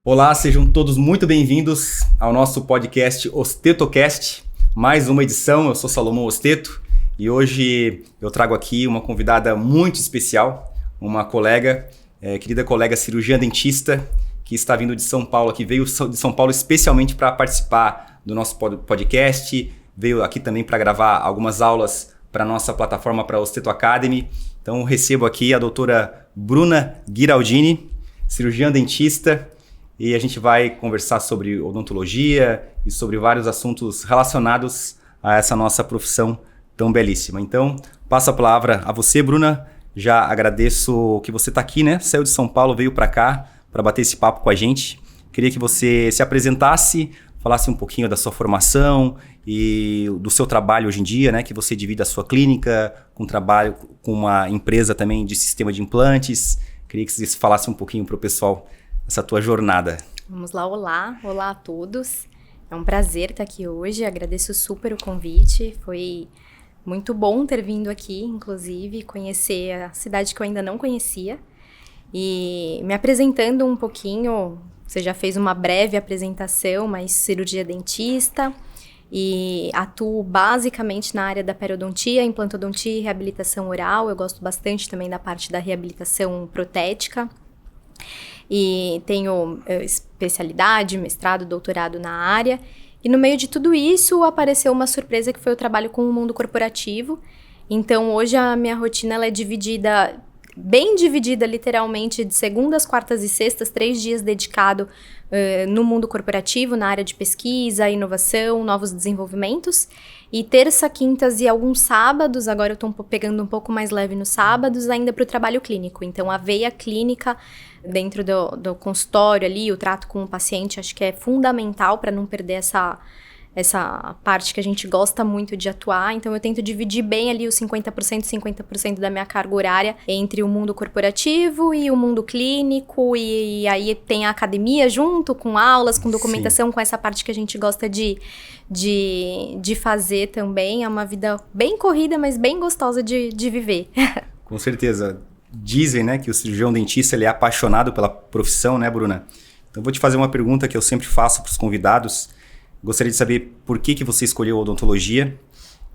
Olá, sejam todos muito bem-vindos ao nosso podcast OstetoCast, mais uma edição. Eu sou Salomão Osteto e hoje eu trago aqui uma convidada muito especial, uma colega, querida colega cirurgiã dentista, que está vindo de São Paulo, que veio de São Paulo especialmente para participar do nosso podcast, veio aqui também para gravar algumas aulas para a nossa plataforma, para a Osteto Academy. Então recebo aqui a doutora Bruna Ghiraldini, cirurgiã dentista, e a gente vai conversar sobre odontologia e sobre vários assuntos relacionados a essa nossa profissão tão belíssima. Então, passo a palavra a você, Bruna. Já agradeço que você está aqui, né? Saiu de São Paulo, veio para cá para bater esse papo com a gente. Queria que você se apresentasse, falasse um pouquinho da sua formação e do seu trabalho hoje em dia, né? Que você divide a sua clínica com trabalho com uma empresa também de sistema de implantes. Queria que você falasse um pouquinho para o pessoal essa tua jornada. Vamos lá, olá a todos. É um prazer estar aqui hoje, agradeço super o convite, foi muito bom ter vindo aqui, inclusive, conhecer a cidade que eu ainda não conhecia. E me apresentando um pouquinho, você já fez uma breve apresentação, mas cirurgia dentista, e atuo basicamente na área da periodontia, implantodontia e reabilitação oral. Eu gosto bastante também da parte da reabilitação protética. E tenho especialidade, mestrado, doutorado na área. E no meio de tudo isso apareceu uma surpresa que foi o trabalho com o mundo corporativo. Então hoje a minha rotina ela é dividida, bem dividida literalmente, de segundas, quartas e sextas, 3 dias dedicado no mundo corporativo, na área de pesquisa, inovação, novos desenvolvimentos. E terça, quintas e alguns sábados, agora eu estou pegando um pouco mais leve nos sábados, ainda para o trabalho clínico. Então a veia clínica dentro do consultório ali, o trato com o paciente, acho que é fundamental para não perder essa parte que a gente gosta muito de atuar. Então eu tento dividir bem ali os 50% da minha carga horária entre o mundo corporativo e o mundo clínico, e aí tem a academia junto, com aulas, com documentação. Sim. Com essa parte que a gente gosta de fazer também. É uma vida bem corrida, mas bem gostosa de viver. Com certeza. Dizem, né, que o cirurgião dentista ele é apaixonado pela profissão, né, Bruna? Então eu vou te fazer uma pergunta que eu sempre faço para os convidados. Gostaria de saber por que você escolheu a odontologia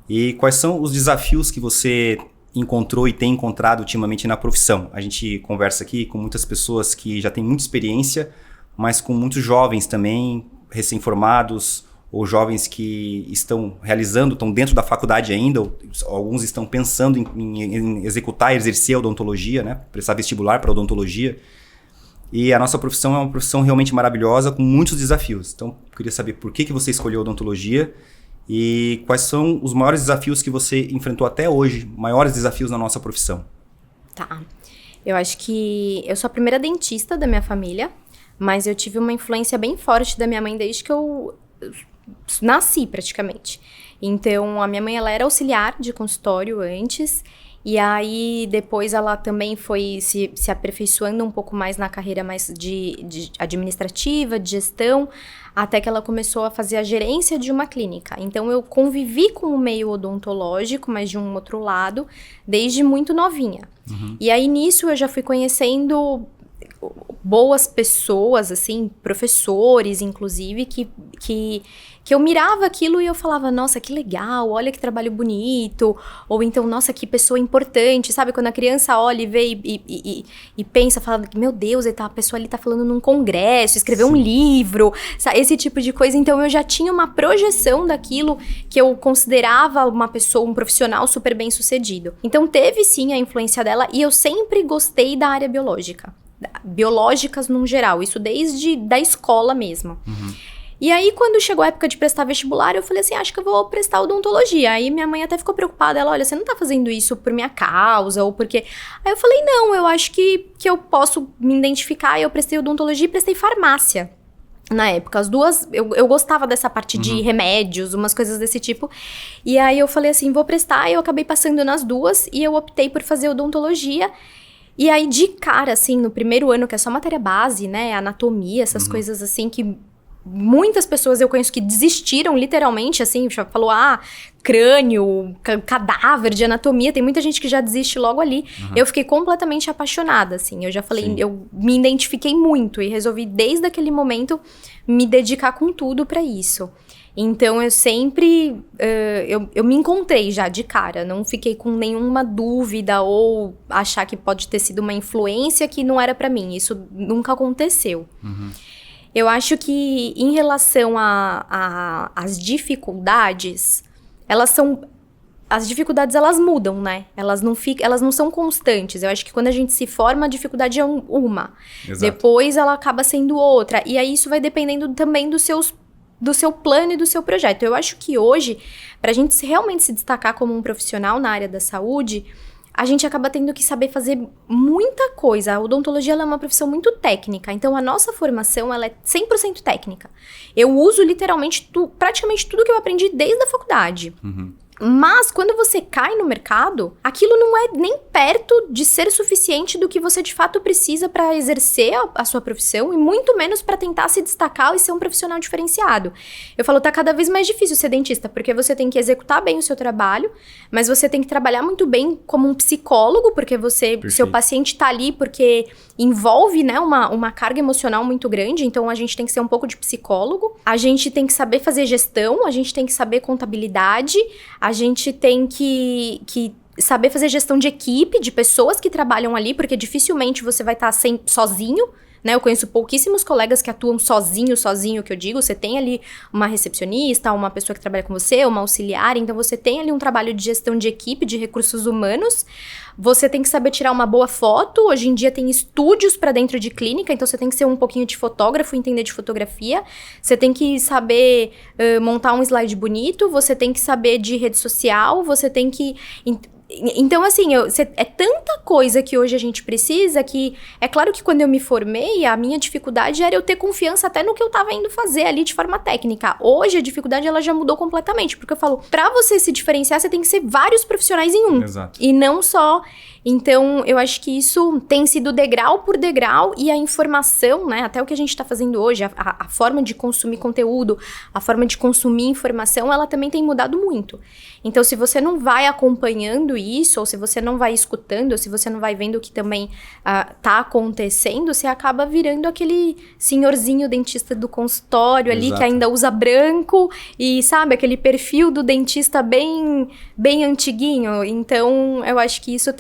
e quais são os desafios que você encontrou e tem encontrado ultimamente na profissão. A gente conversa aqui com muitas pessoas que já têm muita experiência, mas com muitos jovens também, recém-formados, ou jovens que estão dentro da faculdade ainda, ou alguns estão pensando em executar, exercer a odontologia, né? Prestar vestibular para odontologia. E a nossa profissão é uma profissão realmente maravilhosa, com muitos desafios. Então, eu queria saber por que você escolheu a odontologia e quais são os maiores desafios que você enfrentou até hoje, maiores desafios na nossa profissão. Tá. Eu acho que eu sou a primeira dentista da minha família, mas eu tive uma influência bem forte da minha mãe desde que eu nasci, praticamente. Então, a minha mãe, ela era auxiliar de consultório antes, e aí depois ela também foi se aperfeiçoando um pouco mais na carreira mais de administrativa, de gestão, até que ela começou a fazer a gerência de uma clínica. Então, eu convivi com o meio odontológico, mas de um outro lado, desde muito novinha. Uhum. E aí, nisso, eu já fui conhecendo boas pessoas, assim, professores, inclusive, que eu mirava aquilo e eu falava, nossa, que legal, olha que trabalho bonito, ou então, nossa, que pessoa importante, sabe? Quando a criança olha e vê e pensa, fala, meu Deus, a pessoa ali tá falando num congresso, escreveu um livro, sabe? Esse tipo de coisa. Então, eu já tinha uma projeção daquilo que eu considerava uma pessoa, um profissional super bem sucedido. Então, teve sim a influência dela e eu sempre gostei da área biológica. Biológicas no geral, isso desde da escola mesmo. Uhum. E aí, quando chegou a época de prestar vestibular, eu falei assim, acho que eu vou prestar odontologia. Aí minha mãe até ficou preocupada, ela, olha, você não tá fazendo isso por minha causa, ou porque... Aí eu falei, não, eu acho que eu posso me identificar, e eu prestei odontologia e prestei farmácia. Na época, as duas, eu gostava dessa parte de remédios, umas coisas desse tipo. E aí eu falei assim, vou prestar, e eu acabei passando nas duas, e eu optei por fazer odontologia. E aí, de cara, assim, no primeiro ano, que é só matéria base, né, anatomia, essas coisas assim que muitas pessoas eu conheço que desistiram literalmente, assim, já falou, crânio, cadáver, de anatomia. Tem muita gente que já desiste logo ali. Eu fiquei completamente apaixonada, assim. Eu já falei, Sim. eu me identifiquei muito e resolvi, desde aquele momento, me dedicar com tudo pra isso. Então, eu sempre... eu me encontrei já de cara. Não fiquei com nenhuma dúvida ou achar que pode ter sido uma influência que não era pra mim. Isso nunca aconteceu. Eu acho que, em relação às dificuldades, as dificuldades, elas mudam, né? Elas não são constantes. Eu acho que quando a gente se forma, a dificuldade é uma. Exato. Depois, ela acaba sendo outra. E aí, isso vai dependendo também do seu plano e do seu projeto. Eu acho que hoje, pra gente realmente se destacar como um profissional na área da saúde, a gente acaba tendo que saber fazer muita coisa. A odontologia, ela é uma profissão muito técnica, então a nossa formação, ela é 100% técnica. Eu uso literalmente praticamente tudo que eu aprendi desde a faculdade. Mas quando você cai no mercado, aquilo não é nem perto de ser suficiente do que você de fato precisa para exercer a sua profissão e muito menos para tentar se destacar e ser um profissional diferenciado. Eu falo, tá cada vez mais difícil ser dentista, porque você tem que executar bem o seu trabalho, mas você tem que trabalhar muito bem como um psicólogo, porque seu paciente tá ali porque envolve, né, uma carga emocional muito grande, então a gente tem que ser um pouco de psicólogo, a gente tem que saber fazer gestão, a gente tem que saber contabilidade, a gente tem que saber fazer gestão de equipe, de pessoas que trabalham ali, porque dificilmente você vai estar sozinho, né? Eu conheço pouquíssimos colegas que atuam sozinho, que eu digo. Você tem ali uma recepcionista, uma pessoa que trabalha com você, uma auxiliar, então você tem ali um trabalho de gestão de equipe, de recursos humanos. Você tem que saber tirar uma boa foto. Hoje em dia tem estúdios para dentro de clínica, então você tem que ser um pouquinho de fotógrafo, entender de fotografia. Você tem que saber montar um slide bonito, você tem que saber de rede social, você tem que... Então, assim, é tanta coisa que hoje a gente precisa que... É claro que quando eu me formei, a minha dificuldade era eu ter confiança até no que eu tava indo fazer ali de forma técnica. Hoje, a dificuldade, ela já mudou completamente. Porque eu falo, pra você se diferenciar, você tem que ser vários profissionais em um. Exato. E não só... Então, eu acho que isso tem sido degrau por degrau e a informação, né, até o que a gente está fazendo hoje, a forma de consumir conteúdo, a forma de consumir informação, ela também tem mudado muito. Então, se você não vai acompanhando isso, ou se você não vai escutando, ou se você não vai vendo o que também tá acontecendo, você acaba virando aquele senhorzinho dentista do consultório ali, Exato. que ainda usa branco e, sabe, aquele perfil do dentista bem, bem antiguinho. Então, eu acho que isso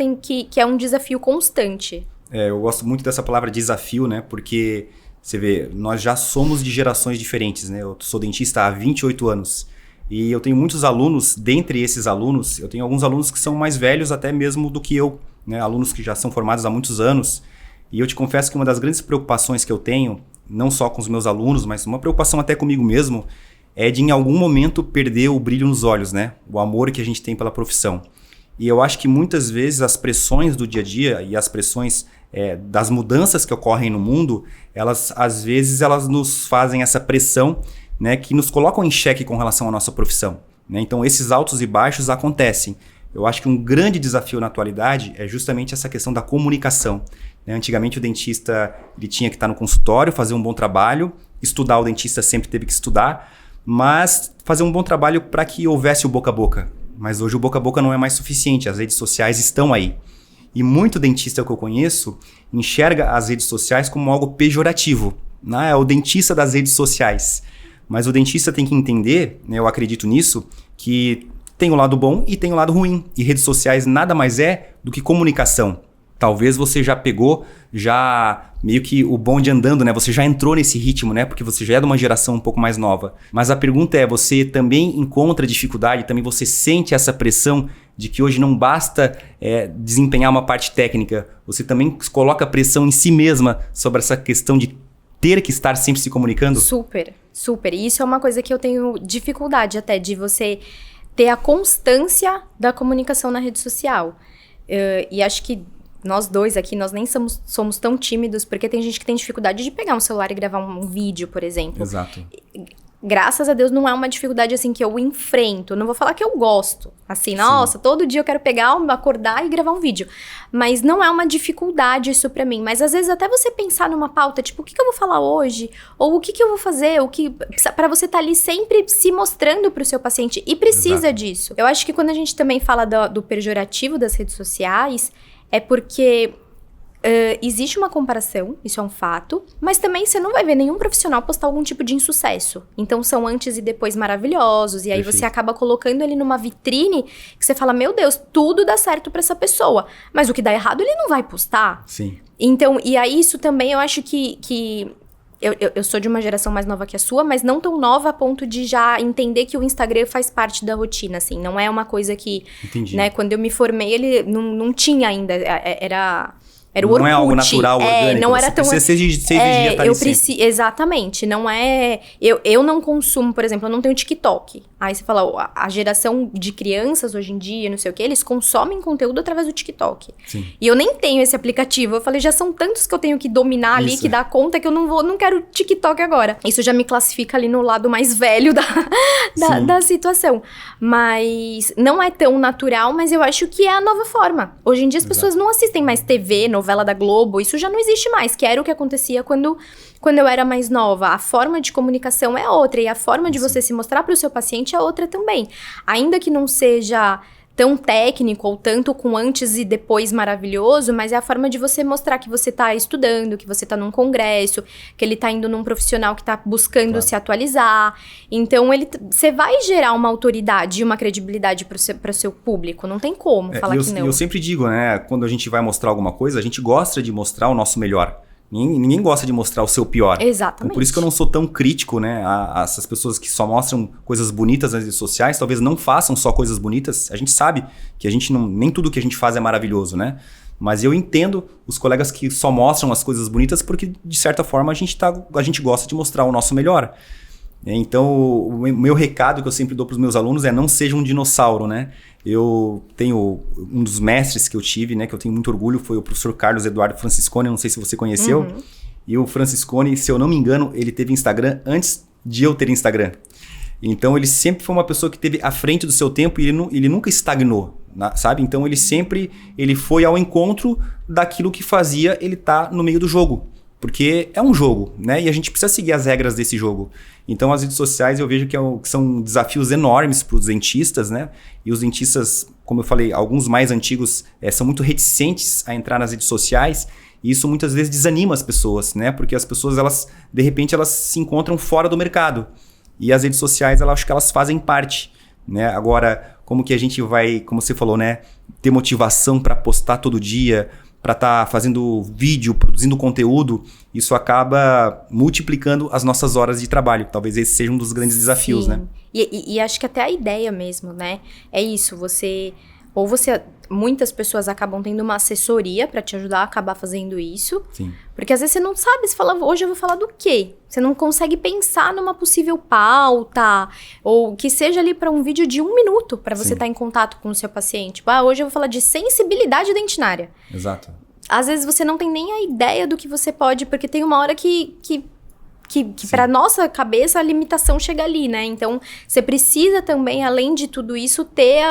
que é um desafio constante. Eu gosto muito dessa palavra desafio, né? Porque, você vê, nós já somos de gerações diferentes, né? Eu sou dentista há 28 anos. E eu tenho muitos alunos, dentre esses alunos, eu tenho alguns alunos que são mais velhos até mesmo do que eu, né? Alunos que já são formados há muitos anos. E eu te confesso que uma das grandes preocupações que eu tenho, não só com os meus alunos, mas uma preocupação até comigo mesmo, é de em algum momento perder o brilho nos olhos, né? O amor que a gente tem pela profissão. E eu acho que muitas vezes as pressões do dia a dia e as pressões das mudanças que ocorrem no mundo, às vezes elas nos fazem essa pressão, né, que nos colocam em xeque com relação à nossa profissão, né? Então esses altos e baixos acontecem. Eu acho que um grande desafio na atualidade é justamente essa questão da comunicação, né? Antigamente o dentista ele tinha que estar no consultório, fazer um bom trabalho, estudar, o dentista sempre teve que estudar, mas fazer um bom trabalho para que houvesse o boca a boca. Mas hoje o boca a boca não é mais suficiente, as redes sociais estão aí. E muito dentista que eu conheço enxerga as redes sociais como algo pejorativo, né? É o dentista das redes sociais. Mas o dentista tem que entender, né, eu acredito nisso, que tem o lado bom e tem o lado ruim. E redes sociais nada mais é do que comunicação. Talvez você já pegou, meio que o bonde andando, né? Você já entrou nesse ritmo, né? Porque você já é de uma geração um pouco mais nova. Mas a pergunta é, você também encontra dificuldade, também você sente essa pressão de que hoje não basta desempenhar uma parte técnica, você também coloca pressão em si mesma sobre essa questão de ter que estar sempre se comunicando? Super, super. E isso é uma coisa que eu tenho dificuldade até, de você ter a constância da comunicação na rede social. E acho que nós dois aqui, nós nem somos tão tímidos, porque tem gente que tem dificuldade de pegar um celular e gravar um vídeo, por exemplo. Exato. graças a Deus, não é uma dificuldade, assim, que eu enfrento. Não vou falar que eu gosto. Assim, nossa, todo dia eu quero acordar e gravar um vídeo. Mas não é uma dificuldade isso pra mim. Mas, às vezes, até você pensar numa pauta, tipo, o que eu vou falar hoje? Ou o que eu vou fazer? Pra você estar ali sempre se mostrando pro seu paciente. E precisa disso. Eu acho que quando a gente também fala do pejorativo das redes sociais, é porque... existe uma comparação, isso é um fato, mas também você não vai ver nenhum profissional postar algum tipo de insucesso. Então são antes e depois maravilhosos, e aí você acaba colocando ele numa vitrine que você fala, meu Deus, tudo dá certo pra essa pessoa, mas o que dá errado ele não vai postar. Sim. Então, e aí isso também eu acho que eu sou de uma geração mais nova que a sua, mas não tão nova a ponto de já entender que o Instagram faz parte da rotina, assim. Não é uma coisa que, né, quando eu me formei, ele não tinha ainda, era o Orkut. Não é algo natural, orgânico. Não era tão... Você exigia estar ali exatamente. Não é... Eu não consumo, por exemplo, eu não tenho TikTok. Aí você fala, a geração de crianças hoje em dia, não sei o quê, eles consomem conteúdo através do TikTok. Sim. E eu nem tenho esse aplicativo. Eu falei, já são tantos que eu tenho que dominar ali, que dá conta que eu não quero TikTok agora. Isso já me classifica ali no lado mais velho da situação. Mas não é tão natural, mas eu acho que é a nova forma. Hoje em dia as pessoas não assistem mais TV, novela da Globo, isso já não existe mais, que era o que acontecia quando eu era mais nova. A forma de comunicação é outra, e a forma de você se mostrar para o seu paciente é outra também. Ainda que não seja tão técnico ou tanto com antes e depois maravilhoso, mas é a forma de você mostrar que você tá estudando, que você tá num congresso, que ele tá indo num profissional que tá buscando se atualizar. Então, você vai gerar uma autoridade e uma credibilidade pro seu público. Não tem como falar que não. Eu sempre digo, né? Quando a gente vai mostrar alguma coisa, a gente gosta de mostrar o nosso melhor. Ninguém gosta de mostrar o seu pior. Exatamente. Então, por isso que eu não sou tão crítico, né? A essas pessoas que só mostram coisas bonitas nas redes sociais, talvez não façam só coisas bonitas. A gente sabe que a gente nem tudo que a gente faz é maravilhoso, né? Mas eu entendo os colegas que só mostram as coisas bonitas porque, de certa forma, a gente gosta de mostrar o nosso melhor. Então, o meu recado que eu sempre dou para os meus alunos é não seja um dinossauro, né? Eu tenho um dos mestres que eu tive, né, que eu tenho muito orgulho, foi o professor Carlos Eduardo Franciscone, não sei se você conheceu. E o Franciscone, se eu não me engano, ele teve Instagram antes de eu ter Instagram. Então, ele sempre foi uma pessoa que esteve à frente do seu tempo e ele nunca estagnou, sabe? Então, ele foi ao encontro daquilo que fazia ele estar no meio do jogo. Porque é um jogo, né? E a gente precisa seguir as regras desse jogo. Então, as redes sociais eu vejo que são desafios enormes para os dentistas, né? E os dentistas, como eu falei, alguns mais antigos são muito reticentes a entrar nas redes sociais. E isso muitas vezes desanima as pessoas, né? Porque as pessoas, de repente, elas se encontram fora do mercado. E as redes sociais, eu acho que elas fazem parte, né? Agora, como que a gente vai, como você falou, né? Ter motivação para postar todo dia, para estar fazendo vídeo, produzindo conteúdo, isso acaba multiplicando as nossas horas de trabalho. Talvez esse seja um dos grandes desafios, né? E acho que até a ideia mesmo, né? É isso, muitas pessoas acabam tendo uma assessoria para te ajudar a acabar fazendo isso. Sim. Porque às vezes você não sabe, você fala, hoje eu vou falar do quê? Você não consegue pensar numa possível pauta, ou que seja ali para um vídeo de 1 minuto, para você estar em contato com o seu paciente. Tipo, hoje eu vou falar de sensibilidade dentinária. Exato. Às vezes você não tem nem a ideia do que você pode, porque tem uma hora que para nossa cabeça a limitação chega ali, né? Então, você precisa também, além de tudo isso, ter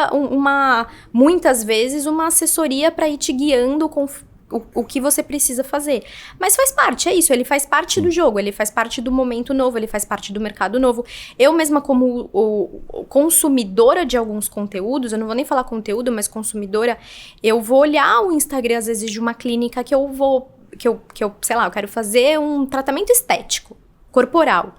muitas vezes, uma assessoria para ir te guiando com o que você precisa fazer. Mas faz parte, é isso, ele faz parte do jogo, ele faz parte do momento novo, ele faz parte do mercado novo. Eu mesma, como consumidora de alguns conteúdos, eu não vou nem falar conteúdo, mas consumidora, eu vou olhar o Instagram, às vezes, de uma clínica que eu sei lá, eu quero fazer um tratamento estético corporal.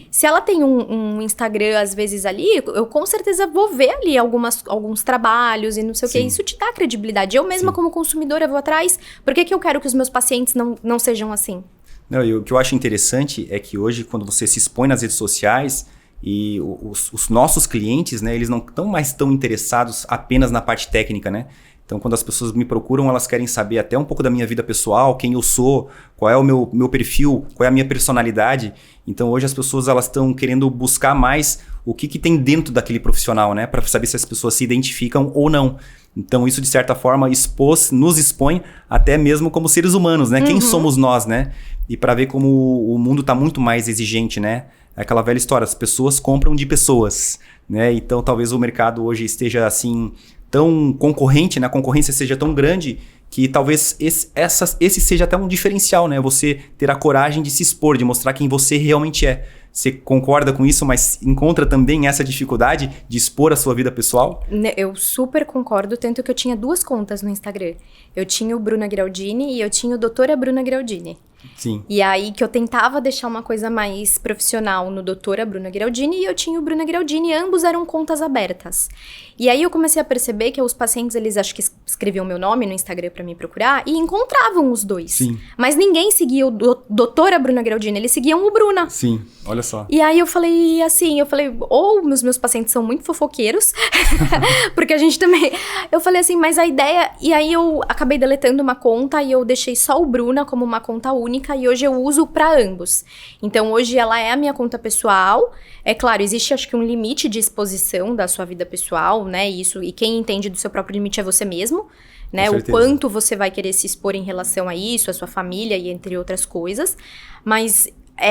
Se ela tem um Instagram, às vezes, ali, eu com certeza vou ver ali alguns trabalhos e não sei o que. Isso te dá credibilidade. Eu mesma, como consumidora, vou atrás. Por que eu quero que os meus pacientes não sejam assim? Não, e o que eu acho interessante é que hoje, quando você se expõe nas redes sociais, e os nossos clientes, né, eles não estão mais tão interessados apenas na parte técnica, né? Então, quando as pessoas me procuram, elas querem saber até um pouco da minha vida pessoal, quem eu sou, qual é o meu perfil, qual é a minha personalidade. Então, hoje as pessoas elas estão querendo buscar mais o que tem dentro daquele profissional, né? Para saber se as pessoas se identificam ou não. Então, isso, de certa forma, nos expõe até mesmo como seres humanos, né? Quem somos nós, né? E para ver como o mundo está muito mais exigente, né? É aquela velha história, as pessoas compram de pessoas, né? Então talvez o mercado hoje esteja assim tão concorrente, né? A concorrência seja tão grande que talvez esse seja até um diferencial, né? Você ter a coragem de se expor, de mostrar quem você realmente é. Você concorda com isso, mas encontra também essa dificuldade de expor a sua vida pessoal? Eu super concordo, tanto que eu tinha 2 contas no Instagram. Eu tinha o Bruna Graldini e eu tinha o Doutora Bruna Graldini. Sim. E aí que eu tentava deixar uma coisa mais profissional no Doutora Bruna Graldini e eu tinha o Bruna Graldini, e ambos eram contas abertas. E aí eu comecei a perceber que os pacientes, eles acho que escreviam meu nome no Instagram pra me procurar e encontravam os 2. Sim. Mas ninguém seguia o Doutora Bruna Graldini, eles seguiam o Bruna. Sim, olha só. E aí eu falei, ou os meus pacientes são muito fofoqueiros, porque a gente também... Eu falei assim, mas a ideia... E aí eu acabei deletando uma conta e eu deixei só o Bruna como uma conta única e hoje eu uso para ambos. Então hoje ela é a minha conta pessoal. É claro, existe acho que um limite de exposição da sua vida pessoal, né? E quem entende do seu próprio limite é você mesmo, né? O quanto você vai querer se expor em relação a isso, a sua família e entre outras coisas. Mas...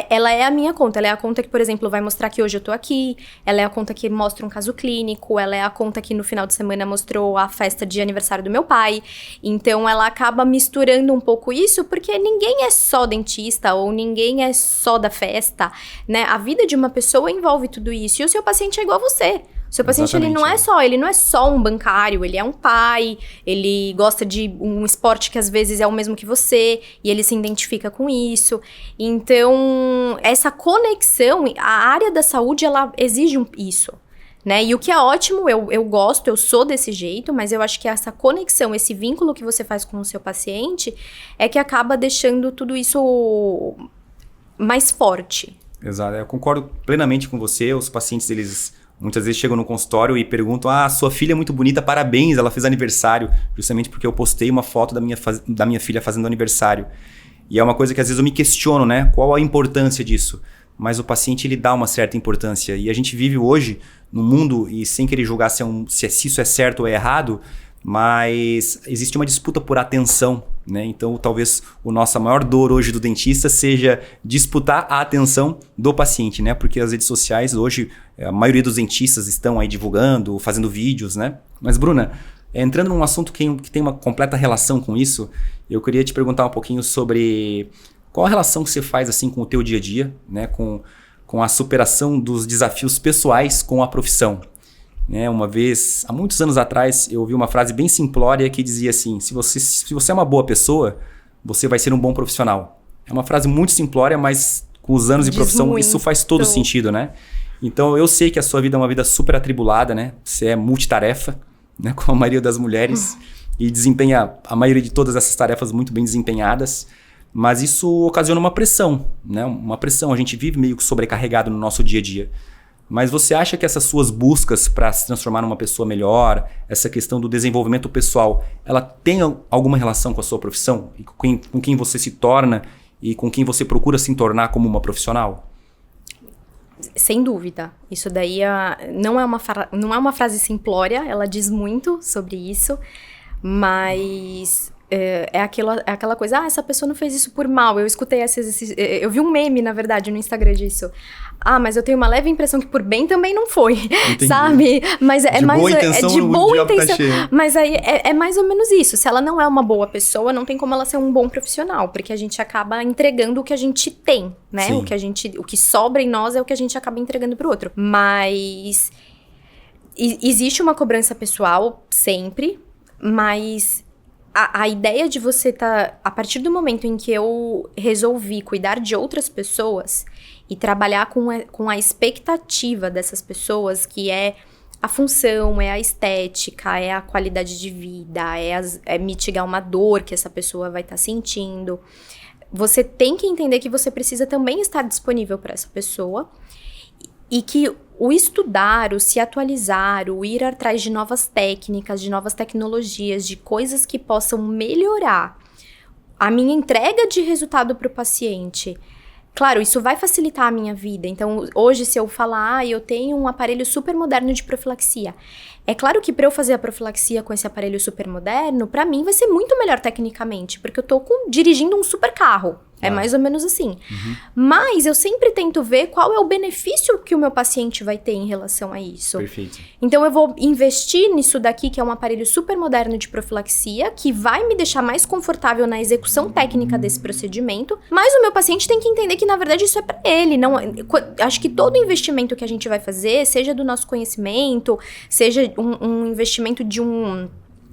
ela é a minha conta, ela é a conta que, por exemplo, vai mostrar que hoje eu tô aqui, ela é a conta que mostra um caso clínico, ela é a conta que no final de semana mostrou a festa de aniversário do meu pai, então ela acaba misturando um pouco isso, porque ninguém é só dentista, ou ninguém é só da festa, né, a vida de uma pessoa envolve tudo isso, e o seu paciente é igual a você. O seu paciente, ele não é só um bancário, ele é um pai, ele gosta de um esporte que às vezes é o mesmo que você, e ele se identifica com isso. Então, essa conexão, a área da saúde, ela exige isso, né? E o que é ótimo, eu gosto, eu sou desse jeito, mas eu acho que essa conexão, esse vínculo que você faz com o seu paciente, é que acaba deixando tudo isso mais forte. Exato, eu concordo plenamente com você, os pacientes, eles... muitas vezes chegam no consultório e perguntam: sua filha é muito bonita, parabéns, ela fez aniversário. Justamente porque eu postei uma foto da minha filha fazendo aniversário. E é uma coisa que às vezes eu me questiono, né? Qual a importância disso? Mas o paciente, ele dá uma certa importância. E a gente vive hoje no mundo, e sem querer julgar se isso é certo ou é errado, mas existe uma disputa por atenção, né? Então, talvez a nossa maior dor hoje do dentista seja disputar a atenção do paciente, né? Porque as redes sociais hoje, a maioria dos dentistas estão aí divulgando, fazendo vídeos, né? Mas, Bruna, entrando num assunto que tem uma completa relação com isso, eu queria te perguntar um pouquinho sobre qual a relação que você faz assim com o teu dia a dia, né? Com a superação dos desafios pessoais com a profissão. Uma vez, há muitos anos atrás, eu ouvi uma frase bem simplória que dizia assim: se você é uma boa pessoa, você vai ser um bom profissional. É uma frase muito simplória, mas com os anos de profissão isso faz todo sentido, né? Então eu sei que a sua vida é uma vida super atribulada, né? Você é multitarefa, né? Como a maioria das mulheres, e desempenha a maioria de todas essas tarefas muito bem desempenhadas. Mas isso ocasiona uma pressão, né? Uma pressão, a gente vive meio que sobrecarregado no nosso dia a dia. Mas você acha que essas suas buscas para se transformar numa pessoa melhor, essa questão do desenvolvimento pessoal, ela tem alguma relação com a sua profissão? E com quem você se torna e com quem você procura se tornar como uma profissional? Sem dúvida. Isso daí não é uma frase simplória, ela diz muito sobre isso, mas... É aquela coisa, essa pessoa não fez isso por mal. Eu escutei eu vi um meme, na verdade, no Instagram disso. Mas eu tenho uma leve impressão que por bem também não foi. Entendi. Sabe? Mas de boa intenção, de boa intenção. Tá cheio. Mas aí é mais ou menos isso. Se ela não é uma boa pessoa, não tem como ela ser um bom profissional, porque a gente acaba entregando o que a gente tem, né? Sim. O que sobra em nós é o que a gente acaba entregando pro outro. Mas existe uma cobrança pessoal sempre, mas a ideia de você a partir do momento em que eu resolvi cuidar de outras pessoas e trabalhar com a expectativa dessas pessoas, que é a função, é a estética, é a qualidade de vida, é mitigar uma dor que essa pessoa vai estar sentindo, você tem que entender que você precisa também estar disponível para essa pessoa e que o estudar, o se atualizar, o ir atrás de novas técnicas, de novas tecnologias, de coisas que possam melhorar a minha entrega de resultado para o paciente. Claro, isso vai facilitar a minha vida. Então, hoje, se eu falar, eu tenho um aparelho super moderno de profilaxia. É claro que para eu fazer a profilaxia com esse aparelho super moderno, para mim vai ser muito melhor tecnicamente, porque eu tô dirigindo um super carro. É mais ou menos assim. Mas eu sempre tento ver qual é o benefício que o meu paciente vai ter em relação a isso. Perfeito. Então eu vou investir nisso daqui, que é um aparelho super moderno de profilaxia, que vai me deixar mais confortável na execução técnica desse procedimento, mas o meu paciente tem que entender que, na verdade, isso é pra ele. Não, acho que todo investimento que a gente vai fazer, seja do nosso conhecimento, seja um investimento de um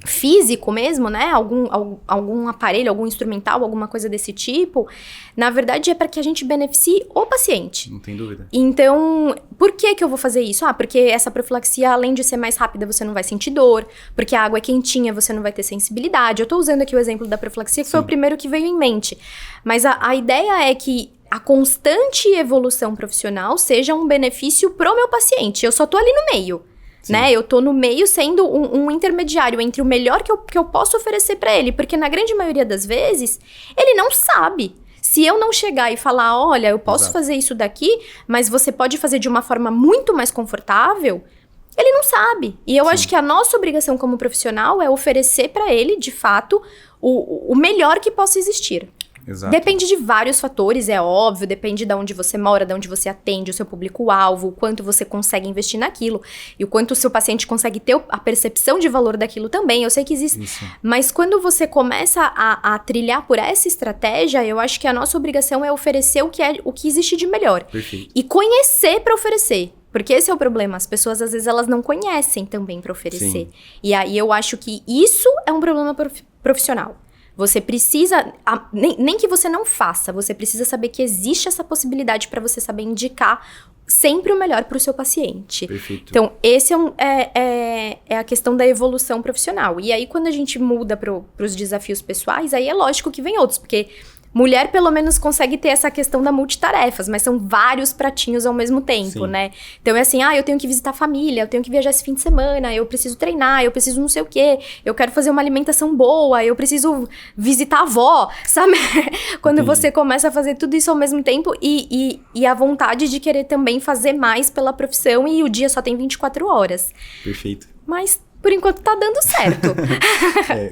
físico mesmo, né? Algum aparelho, algum instrumental, alguma coisa desse tipo, na verdade é para que a gente beneficie o paciente. Não tem dúvida. Então, por que eu vou fazer isso? Porque essa profilaxia, além de ser mais rápida, você não vai sentir dor, porque a água é quentinha, você não vai ter sensibilidade. Eu tô usando aqui o exemplo da profilaxia, que foi o primeiro que veio em mente. Mas a ideia é que a constante evolução profissional seja um benefício pro meu paciente. Eu só tô ali no meio. Né? Eu tô no meio sendo um intermediário entre o melhor que eu posso oferecer pra ele, porque na grande maioria das vezes, ele não sabe. Se eu não chegar e falar, olha, eu posso fazer isso daqui, mas você pode fazer de uma forma muito mais confortável, ele não sabe. E eu acho que a nossa obrigação como profissional é oferecer pra ele, de fato, o melhor que possa existir. Exato. Depende de vários fatores, é óbvio, depende de onde você mora, de onde você atende, o seu público-alvo, o quanto você consegue investir naquilo e o quanto o seu paciente consegue ter a percepção de valor daquilo também. Eu sei que existe, mas quando você começa a trilhar por essa estratégia, eu acho que a nossa obrigação é oferecer o que existe de melhor. Perfeito. E conhecer para oferecer. Porque esse é o problema, as pessoas às vezes elas não conhecem também para oferecer. Sim. E aí eu acho que isso é um problema profissional. Você precisa, nem que você não faça, você precisa saber que existe essa possibilidade para você saber indicar sempre o melhor para o seu paciente. Perfeito. Então, esse é a questão da evolução profissional. E aí, quando a gente muda para os desafios pessoais, aí é lógico que vem outros, porque mulher, pelo menos, consegue ter essa questão da multitarefas, mas são vários pratinhos ao mesmo tempo, né? Então, é assim, eu tenho que visitar a família, eu tenho que viajar esse fim de semana, eu preciso treinar, eu preciso não sei o quê, eu quero fazer uma alimentação boa, eu preciso visitar a avó, sabe? Quando você começa a fazer tudo isso ao mesmo tempo e a vontade de querer também fazer mais pela profissão e o dia só tem 24 horas. Perfeito. Mas por enquanto tá dando certo.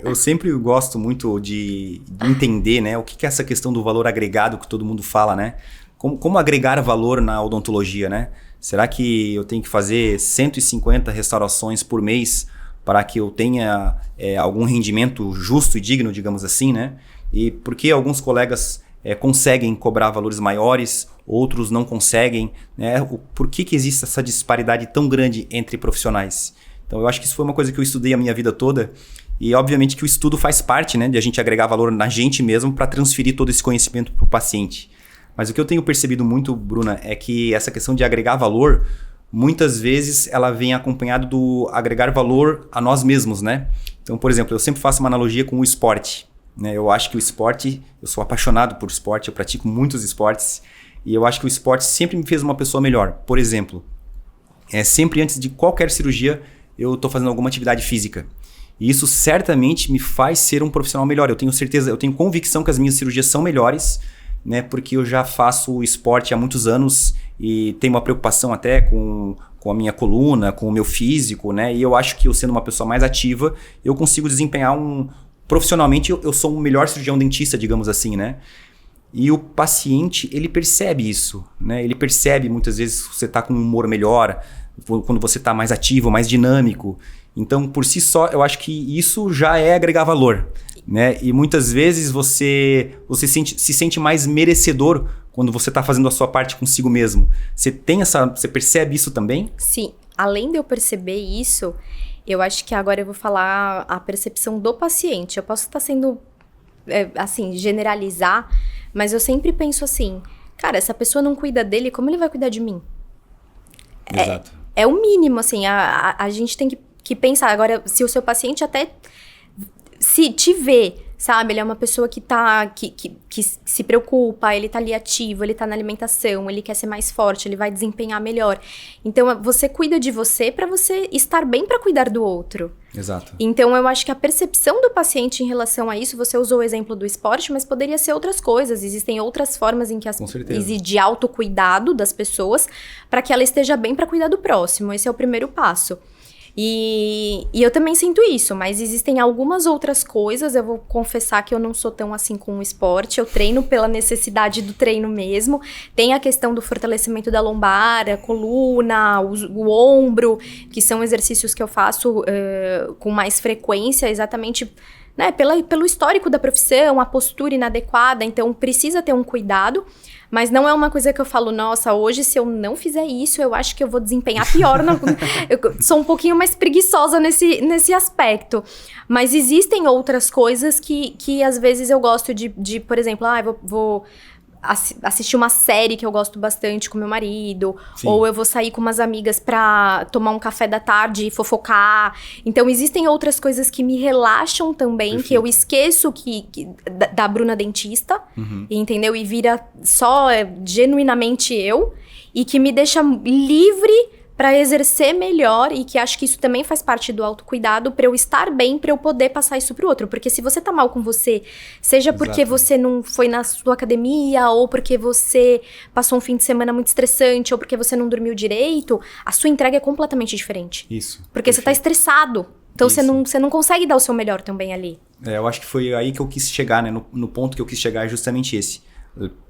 Eu sempre gosto muito de entender, né, o que é essa questão do valor agregado que todo mundo fala, né? Como agregar valor na odontologia, né? Será que eu tenho que fazer 150 restaurações por mês para que eu tenha algum rendimento justo e digno, digamos assim, né? E por que alguns colegas conseguem cobrar valores maiores, outros não conseguem, né? Por que existe essa disparidade tão grande entre profissionais? Então, eu acho que isso foi uma coisa que eu estudei a minha vida toda e, obviamente, que o estudo faz parte, né, de a gente agregar valor na gente mesmo para transferir todo esse conhecimento para o paciente. Mas o que eu tenho percebido muito, Bruna, é que essa questão de agregar valor, muitas vezes, ela vem acompanhado do agregar valor a nós mesmos, né? Então, por exemplo, eu sempre faço uma analogia com o esporte, né? Eu acho que o esporte, eu sou apaixonado por esporte, eu pratico muitos esportes e eu acho que o esporte sempre me fez uma pessoa melhor. Por exemplo, sempre antes de qualquer cirurgia, eu estou fazendo alguma atividade física. E isso certamente me faz ser um profissional melhor. Eu tenho certeza, eu tenho convicção que as minhas cirurgias são melhores, né? Porque eu já faço esporte há muitos anos e tenho uma preocupação até com a minha coluna, com o meu físico, né? E eu acho que eu sendo uma pessoa mais ativa, eu consigo desempenhar profissionalmente, eu sou um melhor cirurgião dentista, digamos assim, né? E o paciente, ele percebe isso, né? Ele percebe muitas vezes que você está com um humor melhor, quando você está mais ativo, mais dinâmico. Então, por si só, eu acho que isso já é agregar valor, né? E muitas vezes você se sente mais merecedor quando você está fazendo a sua parte consigo mesmo. Você percebe isso também? Sim. Além de eu perceber isso, eu acho que agora eu vou falar a percepção do paciente. Eu posso estar sendo, generalizar, mas eu sempre penso assim, cara, essa pessoa não cuida dele, como ele vai cuidar de mim? Exato. É o mínimo, assim, a gente tem que pensar. Agora, se o seu paciente até se te vê, sabe? Ele é uma pessoa que se preocupa, ele tá ali ativo, ele tá na alimentação, ele quer ser mais forte, ele vai desempenhar melhor. Então, você cuida de você pra você estar bem pra cuidar do outro. Exato. Então, eu acho que a percepção do paciente em relação a isso, você usou o exemplo do esporte, mas poderia ser outras coisas. Existem outras formas em que de autocuidado das pessoas para que ela esteja bem para cuidar do próximo. Esse é o primeiro passo. E eu também sinto isso, mas existem algumas outras coisas, eu vou confessar que eu não sou tão assim com o esporte, eu treino pela necessidade do treino mesmo, tem a questão do fortalecimento da lombar, a coluna, o ombro, que são exercícios que eu faço com mais frequência, exatamente, né, pelo histórico da profissão, a postura inadequada, então precisa ter um cuidado. Mas não é uma coisa que eu falo, nossa, hoje se eu não fizer isso, eu acho que eu vou desempenhar pior. Eu sou um pouquinho mais preguiçosa nesse aspecto. Mas existem outras coisas que às vezes eu gosto de por exemplo, eu vou assistir uma série que eu gosto bastante com meu marido, Sim. ou eu vou sair com umas amigas pra tomar um café da tarde e fofocar. Então, existem outras coisas que me relaxam também, Perfeito. Que eu esqueço da Bruna dentista, entendeu? E vira só genuinamente eu, e que me deixa livre para exercer melhor, e que acho que isso também faz parte do autocuidado, para eu estar bem, para eu poder passar isso pro outro. Porque se você tá mal com você, seja Exato. Porque você não foi na sua academia, ou porque você passou um fim de semana muito estressante, ou porque você não dormiu direito, a sua entrega é completamente diferente. Isso. Porque Perfeito. Você tá estressado. Então você não consegue dar o seu melhor também ali. Eu acho que foi aí que eu quis chegar, né? No ponto que eu quis chegar é justamente esse.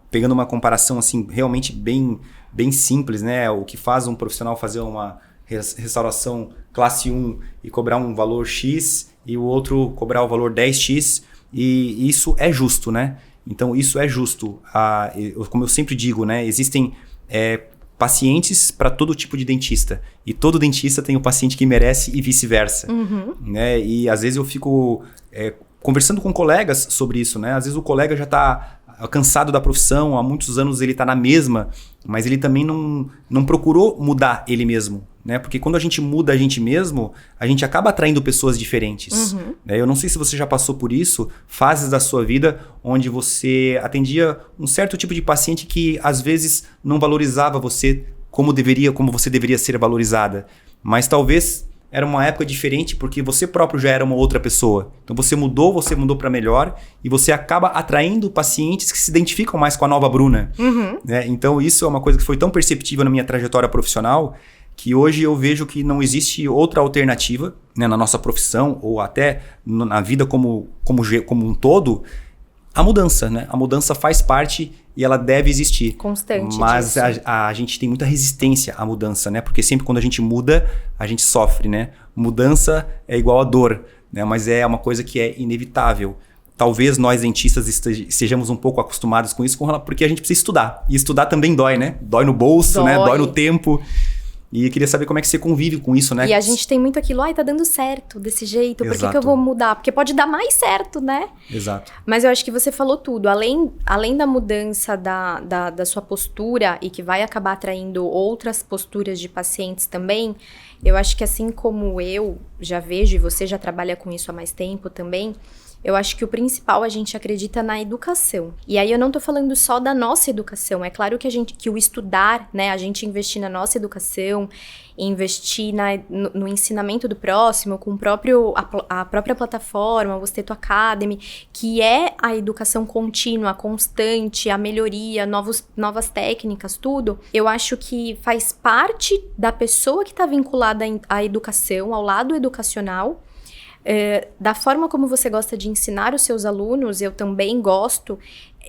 Pegando uma comparação, assim, realmente bem simples, né? O que faz um profissional fazer uma restauração classe 1 e cobrar um valor X e o outro cobrar o valor 10X, e isso é justo, né? Então, isso é justo. Como eu sempre digo, né? Existem pacientes para todo tipo de dentista. E todo dentista tem o paciente que merece e vice-versa. Né? E às vezes eu fico conversando com colegas sobre isso, né? Às vezes o colega já está cansado da profissão, há muitos anos ele está na mesma, mas ele também não procurou mudar ele mesmo, né? Porque quando a gente muda a gente mesmo, a gente acaba atraindo pessoas diferentes. Eu não sei se você já passou por isso, fases da sua vida onde você atendia um certo tipo de paciente que às vezes não valorizava você como você deveria ser valorizada, mas talvez era uma época diferente porque você próprio já era uma outra pessoa. Então você mudou para melhor, e você acaba atraindo pacientes que se identificam mais com a nova Bruna. Né? Então isso é uma coisa que foi tão perceptível na minha trajetória profissional, que hoje eu vejo que não existe outra alternativa, né, na nossa profissão ou até na vida como um todo, a mudança, né? A mudança faz parte e ela deve existir. Constante. Mas a gente tem muita resistência à mudança, né? Porque sempre quando a gente muda, a gente sofre, né? Mudança é igual a dor, né? Mas é uma coisa que é inevitável. Talvez nós dentistas estejamos um pouco acostumados com isso, porque a gente precisa estudar. E estudar também dói, né? Dói no bolso, né? Dói no tempo. E eu queria saber como é que você convive com isso, né? E a gente tem muito aquilo, tá dando certo desse jeito, por que eu vou mudar? Porque pode dar mais certo, né? Exato. Mas eu acho que você falou tudo. Além da mudança da sua postura, e que vai acabar atraindo outras posturas de pacientes também, eu acho que assim como eu já vejo, e você já trabalha com isso há mais tempo também, eu acho que o principal, a gente acredita na educação. E aí eu não tô falando só da nossa educação. É claro que o estudar, né, a gente investir na nossa educação, investir no ensinamento do próximo, com a própria plataforma, o Osteto Academy, que é a educação contínua, constante, a melhoria, novas técnicas, tudo. Eu acho que faz parte da pessoa que está vinculada à educação, ao lado educacional. Da forma como você gosta de ensinar os seus alunos, eu também gosto.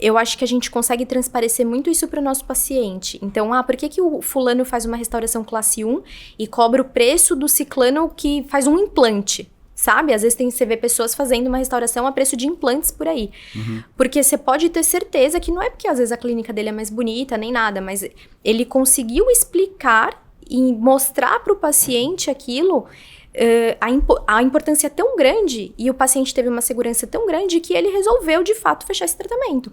Eu acho que a gente consegue transparecer muito isso para o nosso paciente. Então, por que o fulano faz uma restauração classe 1 e cobra o preço do ciclano que faz um implante? Sabe? Às vezes você vê pessoas fazendo uma restauração a preço de implantes por aí. Porque você pode ter certeza que não é porque às vezes a clínica dele é mais bonita, nem nada, mas ele conseguiu explicar e mostrar para o paciente aquilo, a importância tão grande, e o paciente teve uma segurança tão grande que ele resolveu de fato fechar esse tratamento.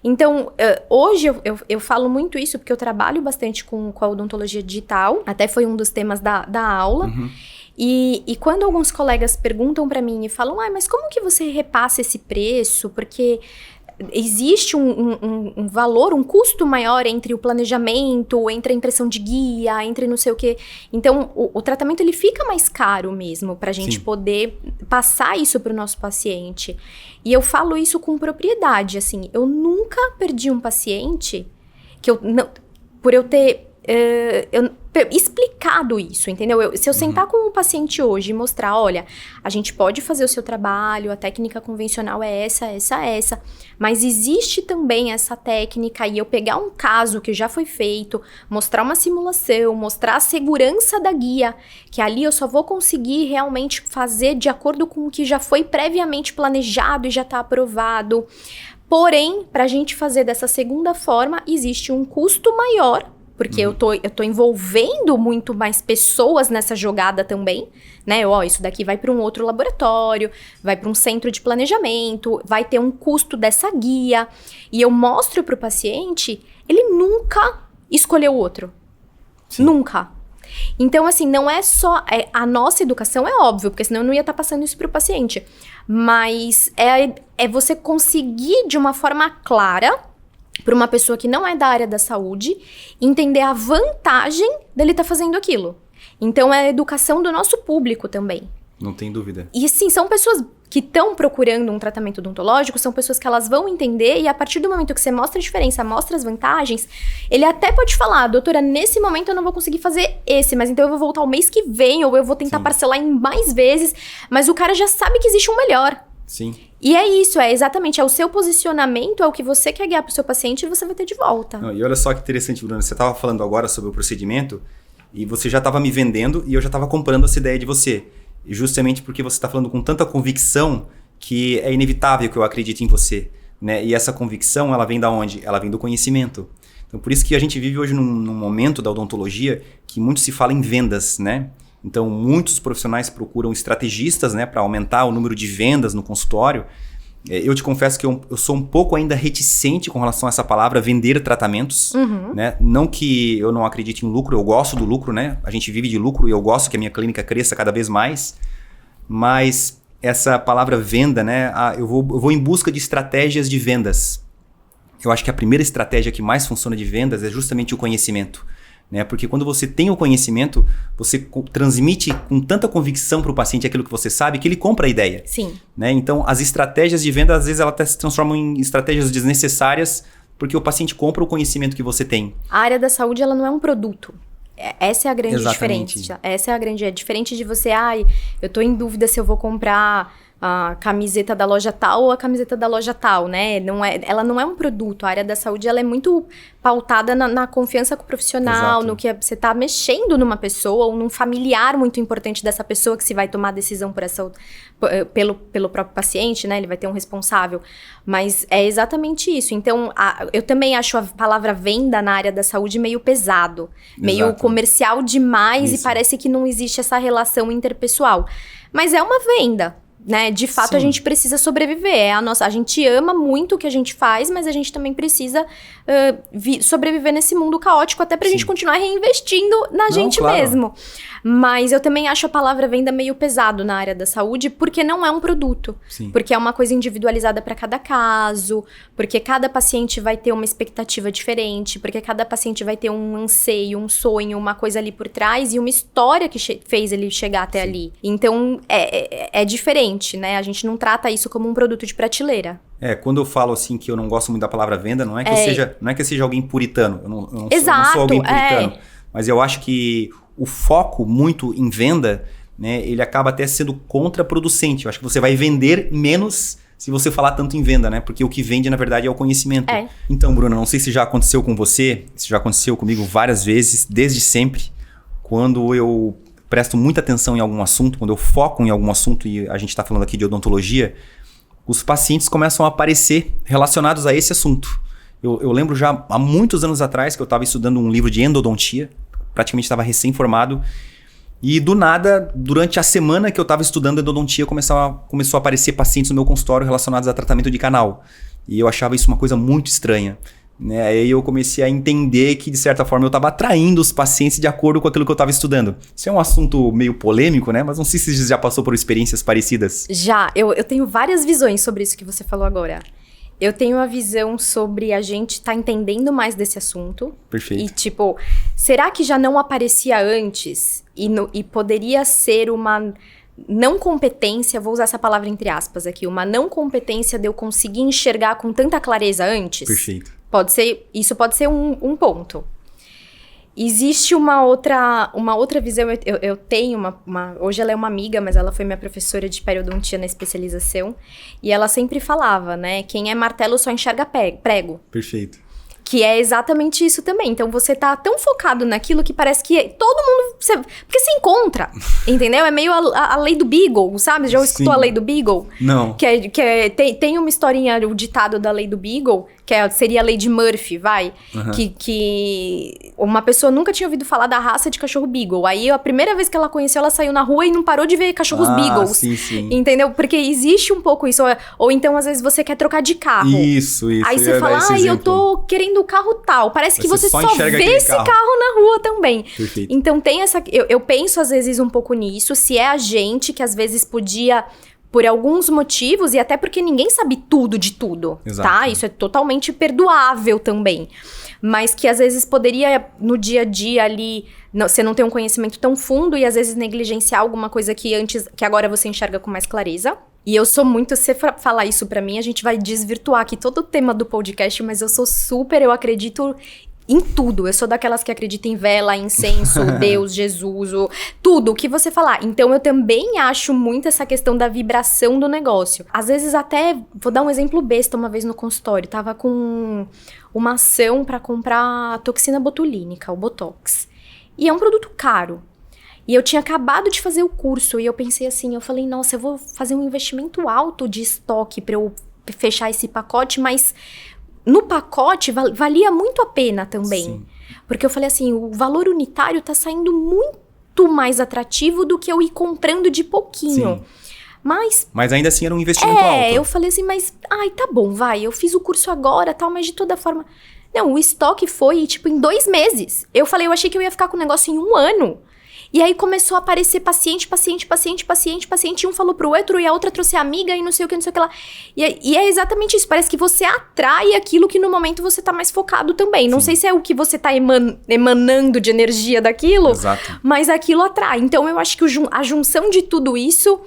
Então, hoje eu falo muito isso porque eu trabalho bastante com a odontologia digital, até foi um dos temas da aula. E quando alguns colegas perguntam para mim e falam, mas como que você repassa esse preço? Porque existe um valor, um custo maior entre o planejamento, entre a impressão de guia, entre não sei o quê. Então, o tratamento ele fica mais caro mesmo pra gente poder passar isso pro nosso paciente. E eu falo isso com propriedade, assim, eu nunca perdi um paciente que por eu ter explicado isso, entendeu? Se eu sentar com o paciente hoje e mostrar, olha, a gente pode fazer o seu trabalho, a técnica convencional é essa, mas existe também essa técnica, e eu pegar um caso que já foi feito, mostrar uma simulação, mostrar a segurança da guia, que ali eu só vou conseguir realmente fazer de acordo com o que já foi previamente planejado e já está aprovado. Porém, para a gente fazer dessa segunda forma, existe um custo maior, porque eu tô envolvendo muito mais pessoas nessa jogada também, né? Isso daqui vai para um outro laboratório, vai para um centro de planejamento, vai ter um custo dessa guia. E eu mostro para o paciente, ele nunca escolheu o outro. Sim. Nunca. Então, assim, não é só... a nossa educação é óbvio, porque senão eu não ia estar passando isso para o paciente. Mas é você conseguir, de uma forma clara, para uma pessoa que não é da área da saúde, entender a vantagem dele estar fazendo aquilo. Então, é a educação do nosso público também. Não tem dúvida. E sim, são pessoas que estão procurando um tratamento odontológico, são pessoas que elas vão entender, e a partir do momento que você mostra a diferença, mostra as vantagens, ele até pode falar, doutora, nesse momento eu não vou conseguir fazer esse, mas então eu vou voltar o mês que vem, ou eu vou tentar parcelar em mais vezes, mas o cara já sabe que existe um melhor. Sim. E é isso, exatamente, é o seu posicionamento, é o que você quer guiar pro seu paciente e você vai ter de volta. Não, e olha só que interessante, Bruna, você estava falando agora sobre o procedimento e você já estava me vendendo e eu já estava comprando essa ideia de você. Justamente porque você está falando com tanta convicção que é inevitável que eu acredite em você, né? E essa convicção, ela vem da onde? Ela vem do conhecimento. Então, por isso que a gente vive hoje num momento da odontologia que muito se fala em vendas, né? Então, muitos profissionais procuram estrategistas, né, para aumentar o número de vendas no consultório. Eu te confesso que eu sou um pouco ainda reticente com relação a essa palavra, vender tratamentos. Né? Não que eu não acredite em lucro, eu gosto do lucro, né? A gente vive de lucro e eu gosto que a minha clínica cresça cada vez mais. Mas essa palavra venda, né? Eu vou em busca de estratégias de vendas. Eu acho que a primeira estratégia que mais funciona de vendas é justamente o conhecimento. Né? Porque quando você tem o conhecimento, você transmite com tanta convicção para o paciente aquilo que você sabe, que ele compra a ideia. Sim. Né? Então, as estratégias de venda, às vezes, elas até se transformam em estratégias desnecessárias, porque o paciente compra o conhecimento que você tem. A área da saúde, ela não é um produto. Essa é a grande Exatamente. diferença. Essa é a grande... É diferente de você, eu tô em dúvida se eu vou comprar a camiseta da loja tal ou a camiseta da loja tal, né? Ela não é um produto. A área da saúde, ela é muito pautada na confiança com o profissional, no que você tá mexendo numa pessoa ou num familiar muito importante dessa pessoa que se vai tomar a decisão pelo próprio paciente, né? Ele vai ter um responsável. Mas é exatamente isso. Então, eu também acho a palavra venda na área da saúde meio pesado. Meio comercial demais. Isso. E parece que não existe essa relação interpessoal. Mas é uma venda. Né? De fato, sim, a gente precisa sobreviver. A gente ama muito o que a gente faz, mas a gente também precisa sobreviver nesse mundo caótico, até pra gente continuar reinvestindo na gente mesmo. Mas eu também acho a palavra venda meio pesado na área da saúde, porque não é um produto. Sim. Porque é uma coisa individualizada para cada caso, porque cada paciente vai ter uma expectativa diferente, porque cada paciente vai ter um anseio, um sonho, uma coisa ali por trás e uma história que fez ele chegar até ali. Então, é diferente, né? A gente não trata isso como um produto de prateleira. Quando eu falo assim que eu não gosto muito da palavra venda, não é que eu seja alguém puritano. Eu não sou alguém puritano. Mas eu acho que o foco muito em venda, né, ele acaba até sendo contraproducente. Eu acho que você vai vender menos se você falar tanto em venda, né? Porque o que vende, na verdade, é o conhecimento. Então, Bruna, não sei se já aconteceu com você, se já aconteceu comigo várias vezes, desde sempre, quando eu presto muita atenção em algum assunto, quando eu foco em algum assunto, e a gente está falando aqui de odontologia, os pacientes começam a aparecer relacionados a esse assunto. Eu lembro já há muitos anos atrás que eu estava estudando um livro de endodontia, praticamente estava recém-formado, e do nada, durante a semana que eu estava estudando endodontia, começou a aparecer pacientes no meu consultório relacionados a tratamento de canal. E eu achava isso uma coisa muito estranha. Né? Aí eu comecei a entender que, de certa forma, eu estava atraindo os pacientes de acordo com aquilo que eu estava estudando. Isso é um assunto meio polêmico, né? Mas não sei se você já passou por experiências parecidas. Já, eu tenho várias visões sobre isso que você falou agora. Eu tenho a visão sobre a gente tá entendendo mais desse assunto. Perfeito. E tipo, será que já não aparecia antes? E poderia ser uma não competência, vou usar essa palavra entre aspas aqui, uma não competência de eu conseguir enxergar com tanta clareza antes? Perfeito. Isso pode ser um ponto. Existe uma outra visão, eu tenho hoje ela é uma amiga, mas ela foi minha professora de periodontia na especialização, e ela sempre falava, né, quem é martelo só enxerga prego. Perfeito. Que é exatamente isso também. Então, você tá tão focado naquilo que parece que todo mundo... porque se encontra, entendeu? É meio a lei do Beagle, sabe? Já escutou a lei do Beagle? Não. Tem uma historinha, o ditado da lei do Beagle, seria a lei de Murphy, vai? Uhum. Que uma pessoa nunca tinha ouvido falar da raça de cachorro Beagle. Aí, a primeira vez que ela conheceu, ela saiu na rua e não parou de ver cachorros Beagles. Sim. Entendeu? Porque existe um pouco isso. Ou então, às vezes, você quer trocar de carro. Isso. Aí você fala, eu tô querendo o carro tal. Parece que você só vê esse carro na rua também. Perfeito. Então, tem essa... Eu penso, às vezes, um pouco nisso. Se é a gente que, às vezes, podia... Por alguns motivos, e até porque ninguém sabe tudo de tudo, exato, tá? Isso é totalmente perdoável também. Mas que às vezes poderia, no dia a dia ali, você não ter um conhecimento tão fundo e às vezes negligenciar alguma coisa que agora você enxerga com mais clareza. E eu sou muito, se você falar isso pra mim, a gente vai desvirtuar aqui todo o tema do podcast, mas eu acredito em tudo. Eu sou daquelas que acreditam em vela, incenso, Deus, Jesus, tudo o que você falar. Então, eu também acho muito essa questão da vibração do negócio. Às vezes, até, vou dar um exemplo besta uma vez no consultório. Tava com uma ação pra comprar toxina botulínica, o Botox. E é um produto caro. E eu tinha acabado de fazer o curso. E eu pensei assim, eu falei, nossa, eu vou fazer um investimento alto de estoque pra eu fechar esse pacote, mas... No pacote, valia muito a pena também. Sim. Porque eu falei assim, o valor unitário tá saindo muito mais atrativo do que eu ir comprando de pouquinho. Sim. Mas ainda assim era um investimento alto. Eu falei assim, tá bom, eu fiz o curso agora, tal, mas de toda forma... Não, o estoque foi, em 2 meses. Eu achei que eu ia ficar com o negócio em 1 ano. E aí começou a aparecer paciente, e um falou pro outro, e a outra trouxe a amiga, e não sei o que lá. E é exatamente isso, parece que você atrai aquilo que no momento você tá mais focado também. Não sei se é o que você tá emanando de energia daquilo, exato, mas aquilo atrai. Então eu acho que a junção de tudo isso...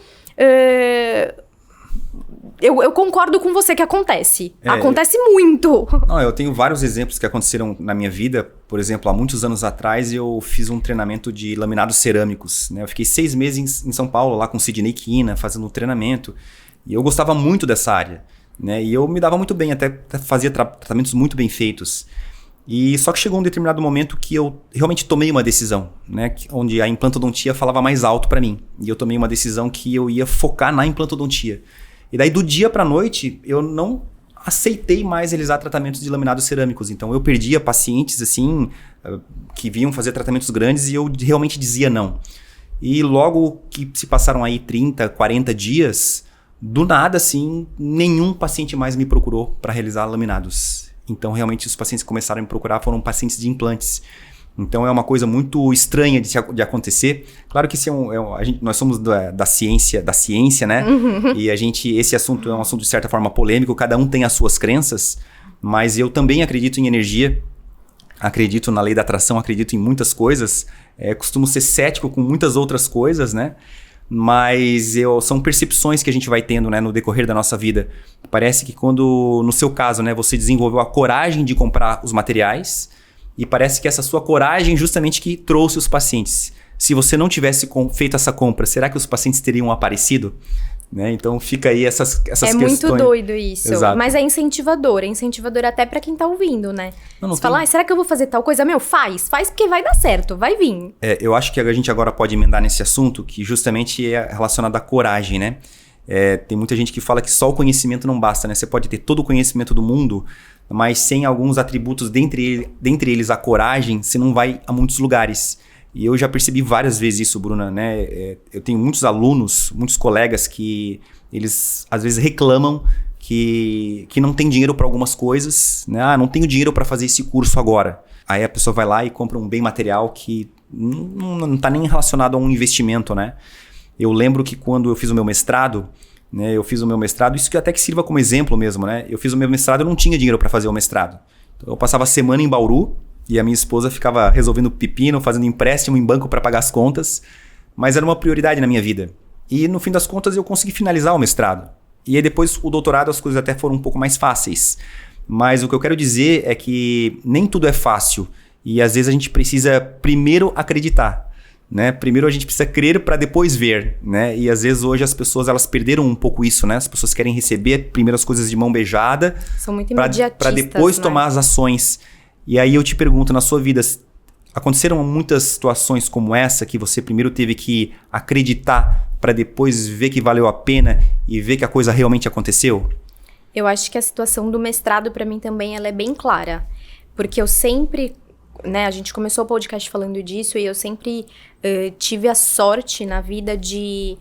Eu concordo com você que acontece. Acontece muito. Não, eu tenho vários exemplos que aconteceram na minha vida. Por exemplo, há muitos anos atrás eu fiz um treinamento de laminados cerâmicos, né? Eu fiquei 6 meses em São Paulo, lá com o Sidney Quina, fazendo um treinamento. E eu gostava muito dessa área, né? E eu me dava muito bem, até fazia tratamentos muito bem feitos. E só que chegou um determinado momento que eu realmente tomei uma decisão, né? Onde a implantodontia falava mais alto para mim. E eu tomei uma decisão que eu ia focar na implantodontia. E daí, do dia pra noite, eu não aceitei mais realizar tratamentos de laminados cerâmicos. Então, eu perdia pacientes, assim, que vinham fazer tratamentos grandes e eu realmente dizia não. E logo que se passaram aí 30, 40 dias, do nada, assim, nenhum paciente mais me procurou para realizar laminados. Então, realmente, os pacientes que começaram a me procurar foram pacientes de implantes. Então, é uma coisa muito estranha de acontecer. Claro que nós somos da ciência, né? Uhum. E esse assunto é um assunto, de certa forma, polêmico. Cada um tem as suas crenças. Mas eu também acredito em energia. Acredito na lei da atração, acredito em muitas coisas. Costumo ser cético com muitas outras coisas, né? Mas são percepções que a gente vai tendo, né, no decorrer da nossa vida. Parece que quando, no seu caso, né, você desenvolveu a coragem de comprar os materiais... E parece que essa sua coragem justamente que trouxe os pacientes. Se você não tivesse feito essa compra, será que os pacientes teriam aparecido? Né? Então fica aí essas questões. É muito doido isso. Exato. Mas é incentivador até pra quem tá ouvindo, né? Você fala, será que eu vou fazer tal coisa? Faz porque vai dar certo, vai vir. Eu acho que a gente agora pode emendar nesse assunto, que justamente é relacionado à coragem, né? Tem muita gente que fala que só o conhecimento não basta, né? Você pode ter todo o conhecimento do mundo, mas sem alguns atributos, dentre eles a coragem, você não vai a muitos lugares. E eu já percebi várias vezes isso, Bruna, né? Eu tenho muitos alunos, muitos colegas que eles às vezes reclamam que não tem dinheiro para algumas coisas, né? Não tenho dinheiro para fazer esse curso agora. Aí a pessoa vai lá e compra um bem material que não está nem relacionado a um investimento, né? Eu lembro que quando eu fiz o meu mestrado, né, isso que até que sirva como exemplo mesmo, né? Eu fiz o meu mestrado, eu não tinha dinheiro para fazer o mestrado. Então eu passava a semana em Bauru e a minha esposa ficava resolvendo pepino, fazendo empréstimo em banco para pagar as contas, mas era uma prioridade na minha vida. E no fim das contas eu consegui finalizar o mestrado. E aí depois o doutorado as coisas até foram um pouco mais fáceis. Mas o que eu quero dizer é que nem tudo é fácil. E às vezes a gente precisa primeiro acreditar, né? Primeiro a gente precisa crer para depois ver, né? E às vezes hoje as pessoas elas perderam um pouco isso, né? As pessoas querem receber primeiro as coisas de mão beijada. São muito imediatistas, para depois tomar as ações. E aí eu te pergunto, na sua vida, aconteceram muitas situações como essa que você primeiro teve que acreditar para depois ver que valeu a pena e ver que a coisa realmente aconteceu? Eu acho que a situação do mestrado para mim também ela é bem clara, porque eu sempre, né, a gente começou o podcast falando disso e eu sempre tive a sorte na vida de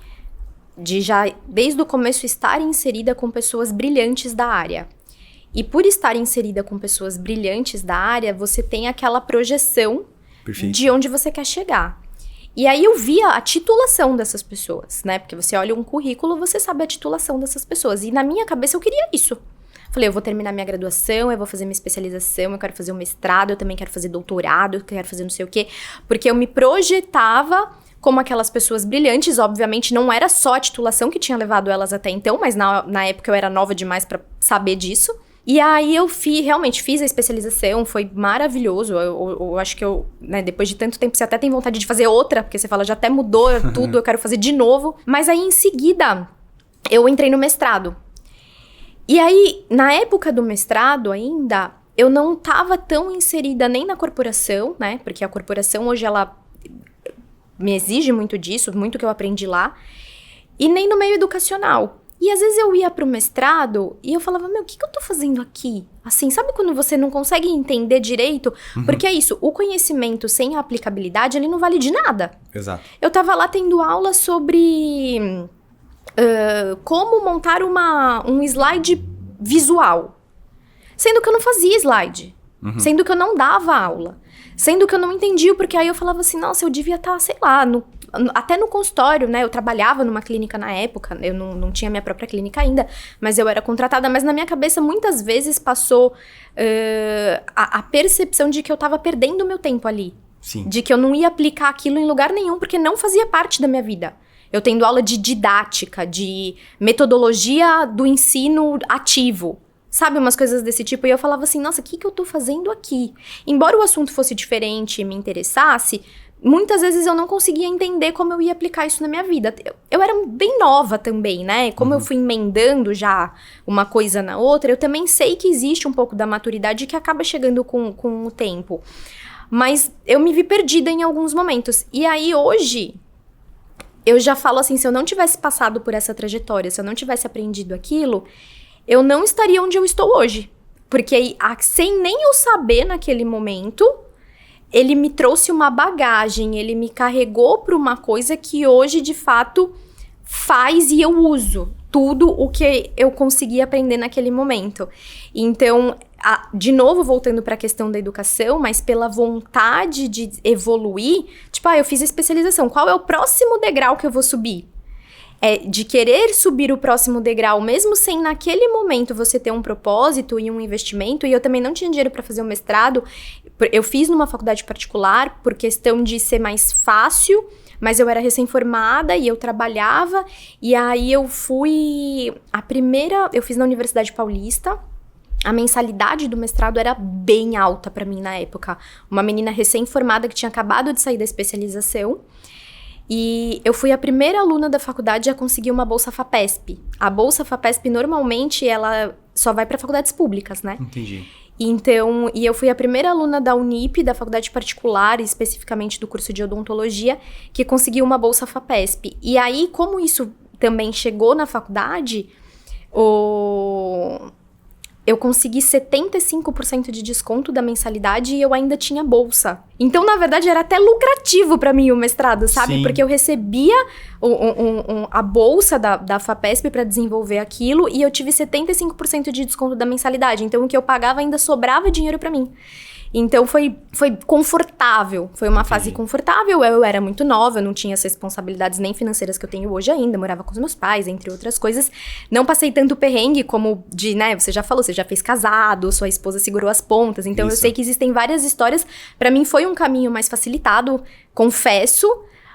já desde o começo estar inserida com pessoas brilhantes da área. E por estar inserida com pessoas brilhantes da área, você tem aquela projeção Perfeito. De onde você quer chegar. E aí eu via a titulação dessas pessoas, né? Porque você olha um currículo, você sabe a titulação dessas pessoas. E na minha cabeça eu queria isso. Falei, eu vou terminar minha graduação, eu vou fazer minha especialização, eu quero fazer um mestrado, eu também quero fazer doutorado, eu quero fazer não sei o quê. Porque eu me projetava como aquelas pessoas brilhantes. Obviamente não era só a titulação que tinha levado elas até então, mas na época eu era nova demais pra saber disso. E aí eu realmente fiz a especialização, foi maravilhoso. Eu acho que né, depois de tanto tempo, você até tem vontade de fazer outra, porque você fala, já até mudou tudo, eu quero fazer de novo. Mas aí, em seguida, eu entrei no mestrado. E aí, na época do mestrado ainda, eu não estava tão inserida nem na corporação, né? Porque a corporação hoje, ela me exige muito disso, muito que eu aprendi lá. E nem no meio educacional. E às vezes eu ia pro mestrado e eu falava, o que eu tô fazendo aqui? Assim, sabe quando você não consegue entender direito? Uhum. Porque é isso, o conhecimento sem a aplicabilidade, ele não vale de nada. Exato. Eu tava lá tendo aula sobre como montar um slide visual. Sendo que eu não fazia slide. Uhum. Sendo que eu não dava aula. Sendo que eu não entendia, porque aí eu falava assim, nossa, eu devia estar, sei lá, até no consultório, né? Eu trabalhava numa clínica na época, eu não tinha minha própria clínica ainda, mas eu era contratada. Mas na minha cabeça, muitas vezes, passou a percepção de que eu tava perdendo o meu tempo ali. Sim. De que eu não ia aplicar aquilo em lugar nenhum, porque não fazia parte da minha vida. Eu tendo aula de didática, de metodologia do ensino ativo. Sabe, umas coisas desse tipo. E eu falava assim, nossa, o que eu tô fazendo aqui? Embora o assunto fosse diferente e me interessasse, muitas vezes eu não conseguia entender como eu ia aplicar isso na minha vida. Eu era bem nova também, né? Como eu fui emendando já uma coisa na outra, eu também sei que existe um pouco da maturidade que acaba chegando com o tempo. Mas eu me vi perdida em alguns momentos. E aí, hoje, eu já falo assim, se eu não tivesse passado por essa trajetória, se eu não tivesse aprendido aquilo, eu não estaria onde eu estou hoje. Porque sem nem eu saber naquele momento, ele me trouxe uma bagagem, ele me carregou para uma coisa que hoje, de fato, faz e eu uso tudo o que eu consegui aprender naquele momento. Então, de novo, voltando para a questão da educação, mas pela vontade de evoluir, tipo, eu fiz a especialização, qual é o próximo degrau que eu vou subir? De querer subir o próximo degrau, mesmo sem naquele momento você ter um propósito e um investimento. E eu também não tinha dinheiro para fazer o mestrado. Eu fiz numa faculdade particular por questão de ser mais fácil, mas eu era recém-formada e eu trabalhava. E aí eu fiz na Universidade Paulista. A mensalidade do mestrado era bem alta para mim na época. Uma menina recém-formada que tinha acabado de sair da especialização. E eu fui a primeira aluna da faculdade a conseguir uma bolsa FAPESP. A bolsa FAPESP, normalmente, ela só vai para faculdades públicas, né? Entendi. Então, e eu fui a primeira aluna da Unip, da faculdade particular, especificamente do curso de odontologia, que conseguiu uma bolsa FAPESP. E aí, como isso também chegou na faculdade, eu consegui 75% de desconto da mensalidade e eu ainda tinha bolsa. Então, na verdade, era até lucrativo pra mim o mestrado, sabe? Sim. Porque eu recebia a bolsa da FAPESP pra desenvolver aquilo e eu tive 75% de desconto da mensalidade. Então, o que eu pagava ainda sobrava dinheiro pra mim. Então, foi confortável. Foi uma fase confortável. Eu era muito nova, eu não tinha as responsabilidades nem financeiras que eu tenho hoje ainda. Morava com os meus pais, entre outras coisas. Não passei tanto perrengue como né? Você já falou, você já fez casado, sua esposa segurou as pontas. Então, eu sei que existem várias histórias. Pra mim, foi um caminho mais facilitado, confesso.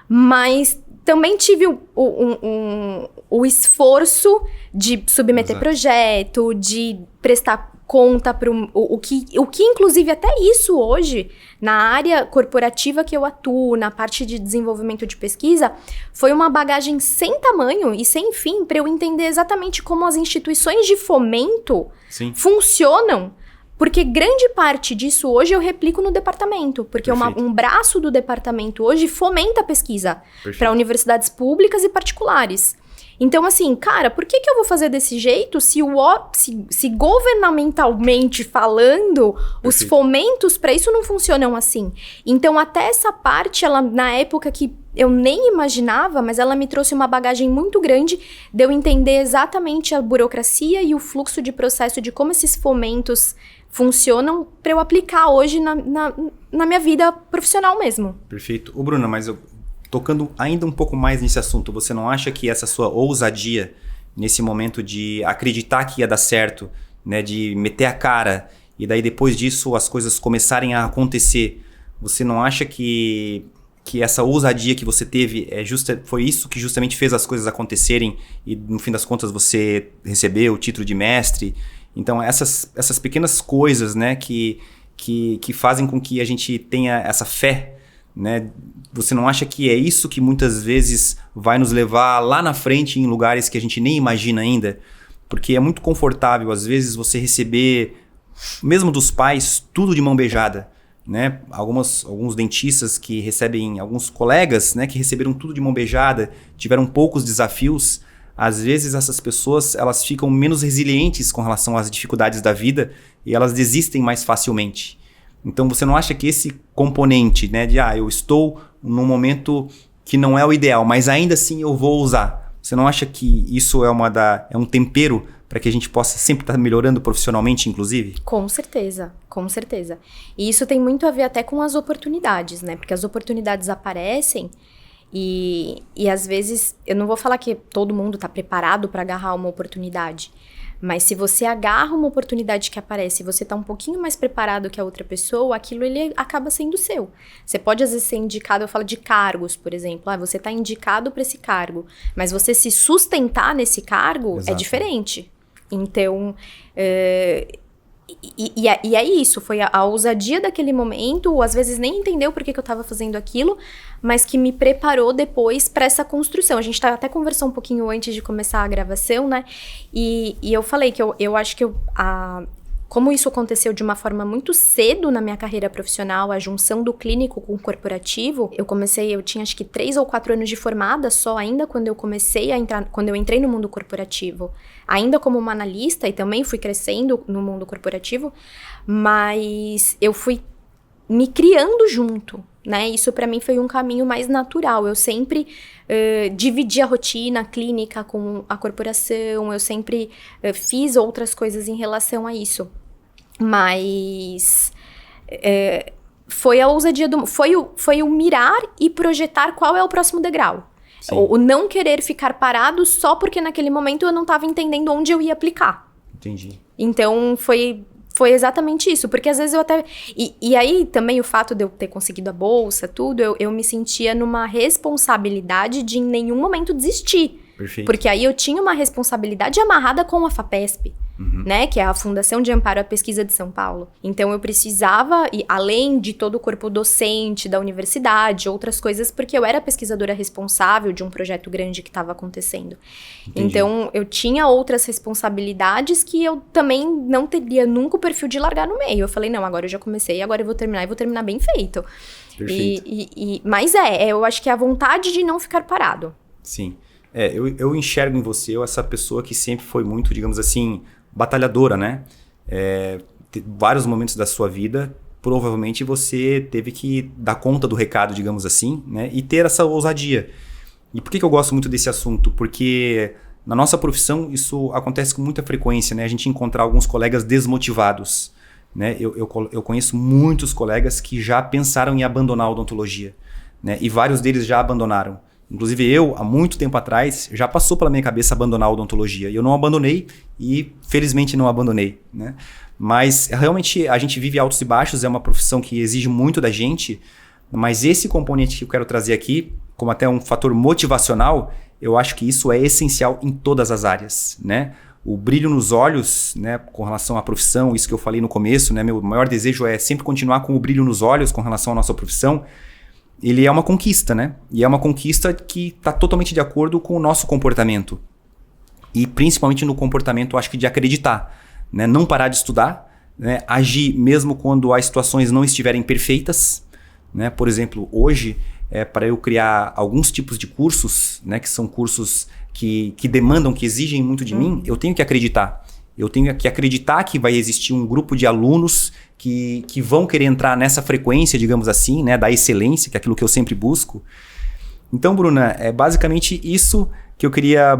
Mas também tive o esforço de submeter projeto, de prestar conta para o que inclusive até isso hoje, na área corporativa que eu atuo, na parte de desenvolvimento de pesquisa, foi uma bagagem sem tamanho e sem fim para eu entender exatamente como as instituições de fomento funcionam. Porque grande parte disso hoje eu replico no departamento. Porque um braço do departamento hoje fomenta a pesquisa para universidades públicas e particulares. Então, assim, cara, por que eu vou fazer desse jeito se governamentalmente falando, os fomentos para isso não funcionam assim? Então, até essa parte, ela, na época que eu nem imaginava, mas ela me trouxe uma bagagem muito grande de eu entender exatamente a burocracia e o fluxo de processo de como esses fomentos funcionam para eu aplicar hoje na minha vida profissional mesmo. Perfeito. Ô, Bruna, mas tocando ainda um pouco mais nesse assunto, você não acha que essa sua ousadia nesse momento de acreditar que ia dar certo, né, de meter a cara e daí depois disso as coisas começarem a acontecer, você não acha que essa ousadia que você teve foi isso que justamente fez as coisas acontecerem e no fim das contas você recebeu o título de mestre? Então essas pequenas coisas, né, que fazem com que a gente tenha essa fé, né? Você não acha que é isso que muitas vezes vai nos levar lá na frente em lugares que a gente nem imagina ainda? Porque é muito confortável, às vezes, você receber, mesmo dos pais, tudo de mão beijada, né? Alguns dentistas que recebem, alguns colegas, né, que receberam tudo de mão beijada, tiveram poucos desafios. Às vezes essas pessoas elas ficam menos resilientes com relação às dificuldades da vida e elas desistem mais facilmente. Então você não acha que esse componente, né, de eu estou num momento que não é o ideal, mas ainda assim eu vou usar. Você não acha que isso é um tempero para que a gente possa sempre estar melhorando profissionalmente, inclusive? Com certeza, com certeza. E isso tem muito a ver até com as oportunidades, né? Porque as oportunidades aparecem e às vezes, eu não vou falar que todo mundo está preparado para agarrar uma oportunidade, mas se você agarra uma oportunidade que aparece e você está um pouquinho mais preparado que a outra pessoa, aquilo ele acaba sendo seu. Você pode às vezes ser indicado, eu falo de cargos, por exemplo. Você está indicado para esse cargo, mas você se sustentar nesse cargo é diferente. Então, e é isso, foi a ousadia daquele momento, ou às vezes nem entendeu por que eu estava fazendo aquilo, mas que me preparou depois para essa construção. A gente até conversou um pouquinho antes de começar a gravação, né? E eu falei que eu acho que como isso aconteceu de uma forma muito cedo na minha carreira profissional, a junção do clínico com o corporativo, eu tinha acho que 3 ou 4 anos de formada só ainda quando eu comecei a entrar, quando eu entrei no mundo corporativo, ainda como uma analista e também fui crescendo no mundo corporativo, mas eu fui me criando junto, né? Isso para mim foi um caminho mais natural. Eu sempre dividi a rotina clínica com a corporação, eu sempre fiz outras coisas em relação a isso. Mas foi a ousadia foi o mirar e projetar qual é o próximo degrau. O não querer ficar parado só porque naquele momento eu não estava entendendo onde eu ia aplicar. Entendi. Então foi exatamente isso, porque às vezes eu até... E aí também o fato de eu ter conseguido a bolsa, tudo, eu me sentia numa responsabilidade de em nenhum momento desistir. Perfeito. Porque aí eu tinha uma responsabilidade amarrada com a FAPESP, né? Que é a Fundação de Amparo à Pesquisa de São Paulo. Então eu precisava, além de todo o corpo docente da universidade, outras coisas, porque eu era pesquisadora responsável de um projeto grande que estava acontecendo. Entendi. Então eu tinha outras responsabilidades que eu também não teria nunca o perfil de largar no meio. Eu falei, não, agora eu já comecei, agora eu vou terminar e vou terminar bem feito. Perfeito. Mas eu acho que é a vontade de não ficar parado. Sim. Eu enxergo em você essa pessoa que sempre foi muito, digamos assim, batalhadora, né? Vários momentos da sua vida, provavelmente você teve que dar conta do recado, digamos assim, né? E ter essa ousadia. E por que eu gosto muito desse assunto? Porque na nossa profissão isso acontece com muita frequência, né? A gente encontrar alguns colegas desmotivados, né? Eu conheço muitos colegas que já pensaram em abandonar a odontologia, né? E vários deles já abandonaram. Inclusive eu, há muito tempo atrás, já passou pela minha cabeça abandonar a odontologia. E eu não abandonei e felizmente não abandonei, né? Mas realmente a gente vive altos e baixos, é uma profissão que exige muito da gente, mas esse componente que eu quero trazer aqui, como até um fator motivacional, eu acho que isso é essencial em todas as áreas, né? o brilho nos olhos, né, com relação à profissão, isso que eu falei no começo, né, meu maior desejo é sempre continuar com o brilho nos olhos com relação à nossa profissão, ele é uma conquista, né? E é uma conquista que está totalmente de acordo com o nosso comportamento. E principalmente no comportamento, acho que de acreditar, né? Não parar de estudar, né? Agir mesmo quando as situações não estiverem perfeitas, né? Por exemplo, hoje, para eu criar alguns tipos de cursos, né? Que são cursos que demandam, que exigem muito de mim, eu tenho que acreditar. Eu tenho que acreditar que vai existir um grupo de alunos que vão querer entrar nessa frequência, digamos assim, né, da excelência, que é aquilo que eu sempre busco. Então, Bruna, é basicamente isso que eu queria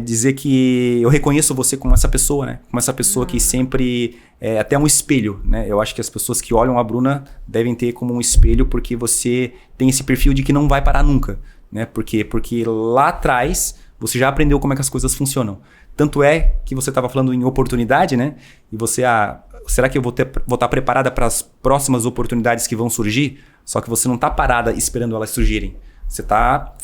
dizer, que eu reconheço você como essa pessoa, né? Como essa pessoa que sempre é até um espelho, né? Eu acho que as pessoas que olham a Bruna devem ter como um espelho, porque você tem esse perfil de que não vai parar nunca, né? Porque lá atrás você já aprendeu como é que as coisas funcionam. Tanto é que você estava falando em oportunidade, né? E você, será que eu vou estar preparada para as próximas oportunidades que vão surgir? Só que você não está parada esperando elas surgirem. Você está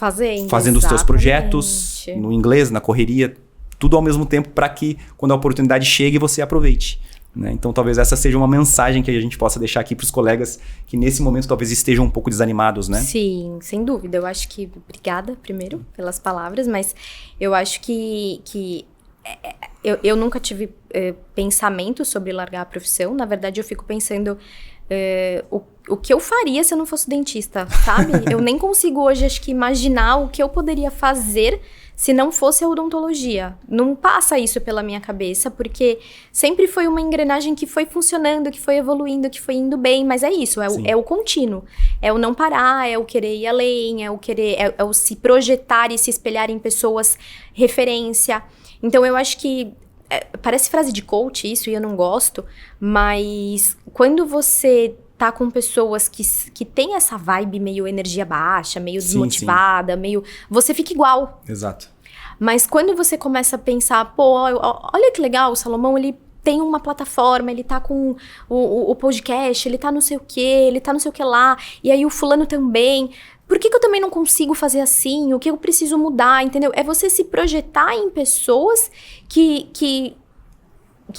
fazendo os seus projetos no inglês, na correria, tudo ao mesmo tempo, para que quando a oportunidade chegue você aproveite, né? Então talvez essa seja uma mensagem que a gente possa deixar aqui para os colegas que nesse momento talvez estejam um pouco desanimados, né? Sim, sem dúvida. Eu acho que... Obrigada, primeiro, pelas palavras, mas eu acho que eu nunca tive pensamento sobre largar a profissão. Na verdade, eu fico pensando o que eu faria se eu não fosse dentista, sabe? Eu nem consigo hoje, acho que, imaginar o que eu poderia fazer se não fosse a odontologia. Não passa isso pela minha cabeça, porque sempre foi uma engrenagem que foi funcionando, que foi evoluindo, que foi indo bem, mas é isso, é o contínuo. É o não parar, é o querer ir além, é o se projetar e se espelhar em pessoas referência. Então, eu acho que parece frase de coach isso, e eu não gosto, mas quando você tá com pessoas que tem essa vibe meio energia baixa, meio desmotivada, meio... Você fica igual. Exato. Mas quando você começa a pensar, pô, olha que legal, o Salomão, ele tem uma plataforma, ele tá com o podcast, ele tá não sei o que, ele tá não sei o que lá, e aí o fulano também... Por que eu também não consigo fazer assim? O que eu preciso mudar, entendeu? É você se projetar em pessoas que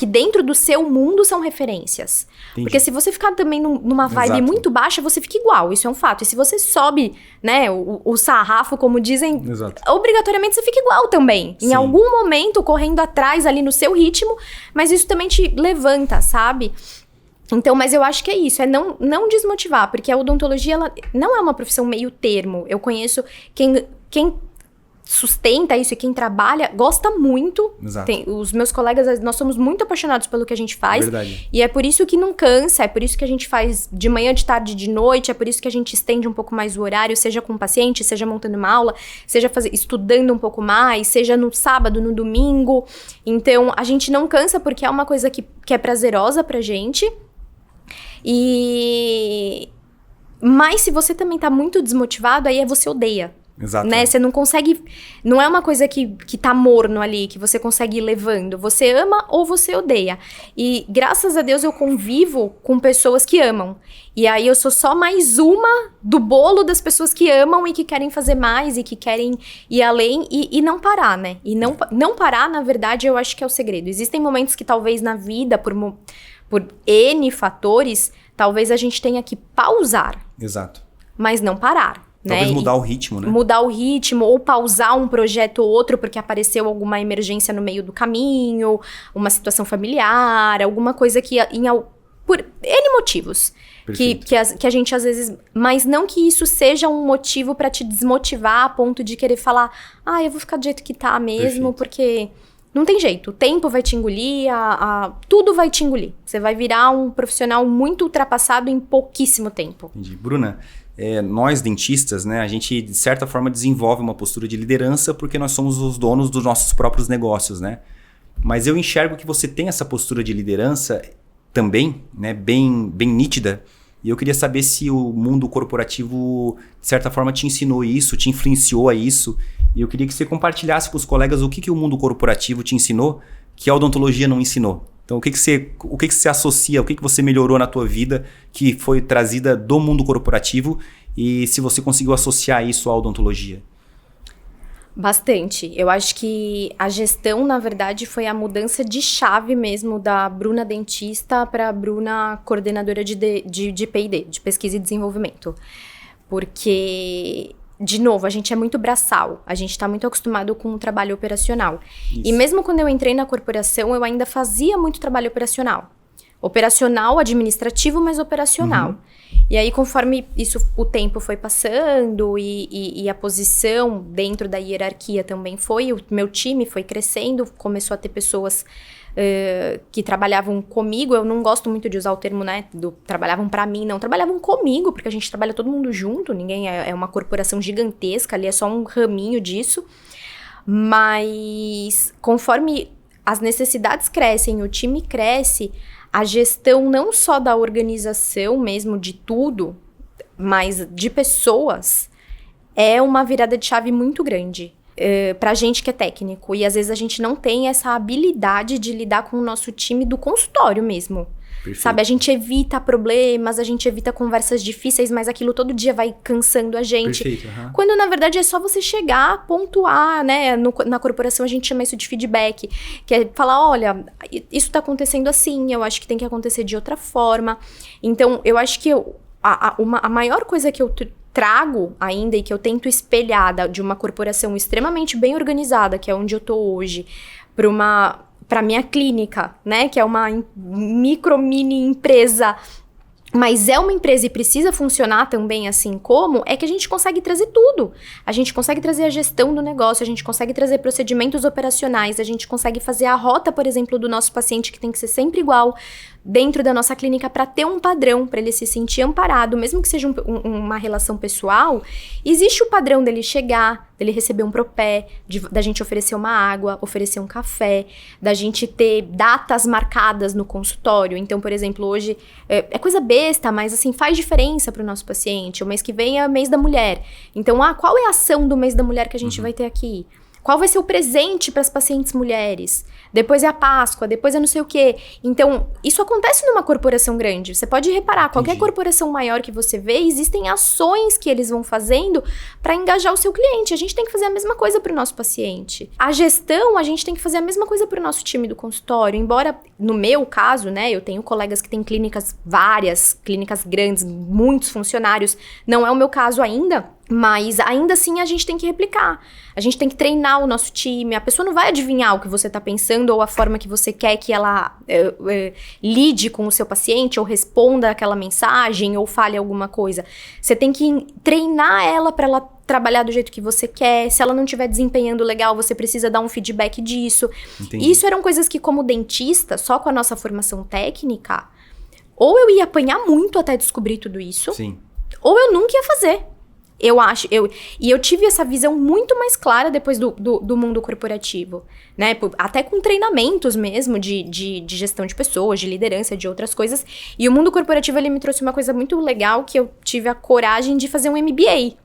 dentro do seu mundo são referências. Entendi. Porque se você ficar também numa vibe muito baixa, você fica igual, isso é um fato. E se você sobe, né, o sarrafo, como dizem, obrigatoriamente você fica igual também. Sim. Em algum momento, correndo atrás ali no seu ritmo, mas isso também te levanta, sabe? Então, mas eu acho que é isso, é não desmotivar, porque a odontologia, ela não é uma profissão meio termo. Eu conheço quem sustenta isso e quem trabalha, gosta muito. Exato. Os meus colegas, nós somos muito apaixonados pelo que a gente faz. Verdade. E é por isso que não cansa, é por isso que a gente faz de manhã, de tarde, de noite, é por isso que a gente estende um pouco mais o horário, seja com o paciente, seja montando uma aula, seja estudando um pouco mais, seja no sábado, no domingo. Então, a gente não cansa porque é uma coisa que é prazerosa pra gente. Mas se você também tá muito desmotivado, aí você odeia. Exato. Né? Você não consegue... Não é uma coisa que tá morno ali, que você consegue ir levando. Você ama ou você odeia. E graças a Deus eu convivo com pessoas que amam. E aí eu sou só mais uma do bolo das pessoas que amam e que querem fazer mais e que querem ir além e não parar, né? E não parar, na verdade, eu acho que é o segredo. Existem momentos que talvez na vida, por N fatores, talvez a gente tenha que pausar. Exato. Mas não parar. Talvez né? mudar o ritmo, né? Mudar o ritmo, ou pausar um projeto ou outro porque apareceu alguma emergência no meio do caminho, uma situação familiar, alguma coisa que por N motivos. Que a gente às vezes... Mas não que isso seja um motivo pra te desmotivar a ponto de querer falar, eu vou ficar do jeito que tá mesmo, porque... Não tem jeito, o tempo vai te engolir, tudo vai te engolir. Você vai virar um profissional muito ultrapassado em pouquíssimo tempo. Entendi. Bruna, nós dentistas, né, a gente de certa forma desenvolve uma postura de liderança porque nós somos os donos dos nossos próprios negócios, né? Mas eu enxergo que você tem essa postura de liderança também, né, bem nítida. E eu queria saber se o mundo corporativo, de certa forma, te ensinou isso, te influenciou a isso. E eu queria que você compartilhasse com os colegas o que o mundo corporativo te ensinou que a odontologia não ensinou. Então, o que você associa, o que você melhorou na tua vida que foi trazida do mundo corporativo e se você conseguiu associar isso à odontologia? Bastante. Eu acho que a gestão, na verdade, foi a mudança de chave mesmo da Bruna dentista para a Bruna coordenadora de P&D, de pesquisa e desenvolvimento. Porque, de novo, a gente é muito braçal, a gente está muito acostumado com o trabalho operacional. Isso. E mesmo quando eu entrei na corporação, eu ainda fazia muito trabalho operacional. Operacional, administrativo, mas operacional. E aí, conforme o tempo foi passando e a posição dentro da hierarquia também foi, o meu time foi crescendo, começou a ter pessoas que trabalhavam comigo. Eu não gosto muito de usar o termo, né, trabalhavam pra mim, não, trabalhavam comigo, porque a gente trabalha todo mundo junto, ninguém é uma corporação gigantesca, ali é só um raminho disso. Mas conforme as necessidades crescem, o time cresce, a gestão não só da organização mesmo, de tudo, mas de pessoas, é uma virada de chave muito grande pra gente que é técnico. E às vezes a gente não tem essa habilidade de lidar com o nosso time do consultório mesmo. Perfeito. Sabe, a gente evita problemas, a gente evita conversas difíceis, mas aquilo todo dia vai cansando a gente. Perfeito, quando na verdade é só você chegar, pontuar, né? Na corporação a gente chama isso de feedback, que é falar, olha, isso tá acontecendo assim, eu acho que tem que acontecer de outra forma. Então, eu acho que a maior coisa que eu trago ainda e que eu tento espelhar de uma corporação extremamente bem organizada, que é onde eu tô hoje, para minha clínica, né, que é uma mini empresa, mas é uma empresa e precisa funcionar também assim como, é que a gente consegue trazer tudo. A gente consegue trazer a gestão do negócio, a gente consegue trazer procedimentos operacionais, a gente consegue fazer a rota, por exemplo, do nosso paciente, que tem que ser sempre igual, dentro da nossa clínica, para ter um padrão, para ele se sentir amparado, mesmo que seja uma relação pessoal, existe o padrão dele chegar, dele receber um propé, da gente oferecer uma água, oferecer um café, da gente ter datas marcadas no consultório. Então, por exemplo, hoje, é coisa besta, mas assim, faz diferença para o nosso paciente. O mês que vem é o mês da mulher. Então, qual é a ação do mês da mulher que a gente vai ter aqui? Qual vai ser o presente para as pacientes mulheres? Depois é a Páscoa, depois é não sei o quê. Então, isso acontece numa corporação grande. Você pode reparar, qualquer corporação maior que você vê, existem ações que eles vão fazendo para engajar o seu cliente. A gente tem que fazer a mesma coisa para o nosso paciente. A gestão, a gente tem que fazer a mesma coisa para o nosso time do consultório. Embora, no meu caso, né, eu tenho colegas que têm clínicas várias, clínicas grandes, muitos funcionários. Não é o meu caso ainda, mas ainda assim a gente tem que replicar. A gente tem que treinar o nosso time. A pessoa não vai adivinhar o que você está pensando ou a forma que você quer que ela lide com o seu paciente, ou responda aquela mensagem, ou fale alguma coisa. Você tem que treinar ela para ela trabalhar do jeito que você quer. Se ela não estiver desempenhando legal, você precisa dar um feedback disso. Entendi. Isso eram coisas que, como dentista, só com a nossa formação técnica, ou eu ia apanhar muito até descobrir tudo isso, sim, ou eu nunca ia fazer. E eu tive essa visão muito mais clara depois do mundo corporativo, né? Até com treinamentos mesmo de gestão de pessoas, de liderança, de outras coisas. E o mundo corporativo, ele me trouxe uma coisa muito legal, que eu tive a coragem de fazer um MBA.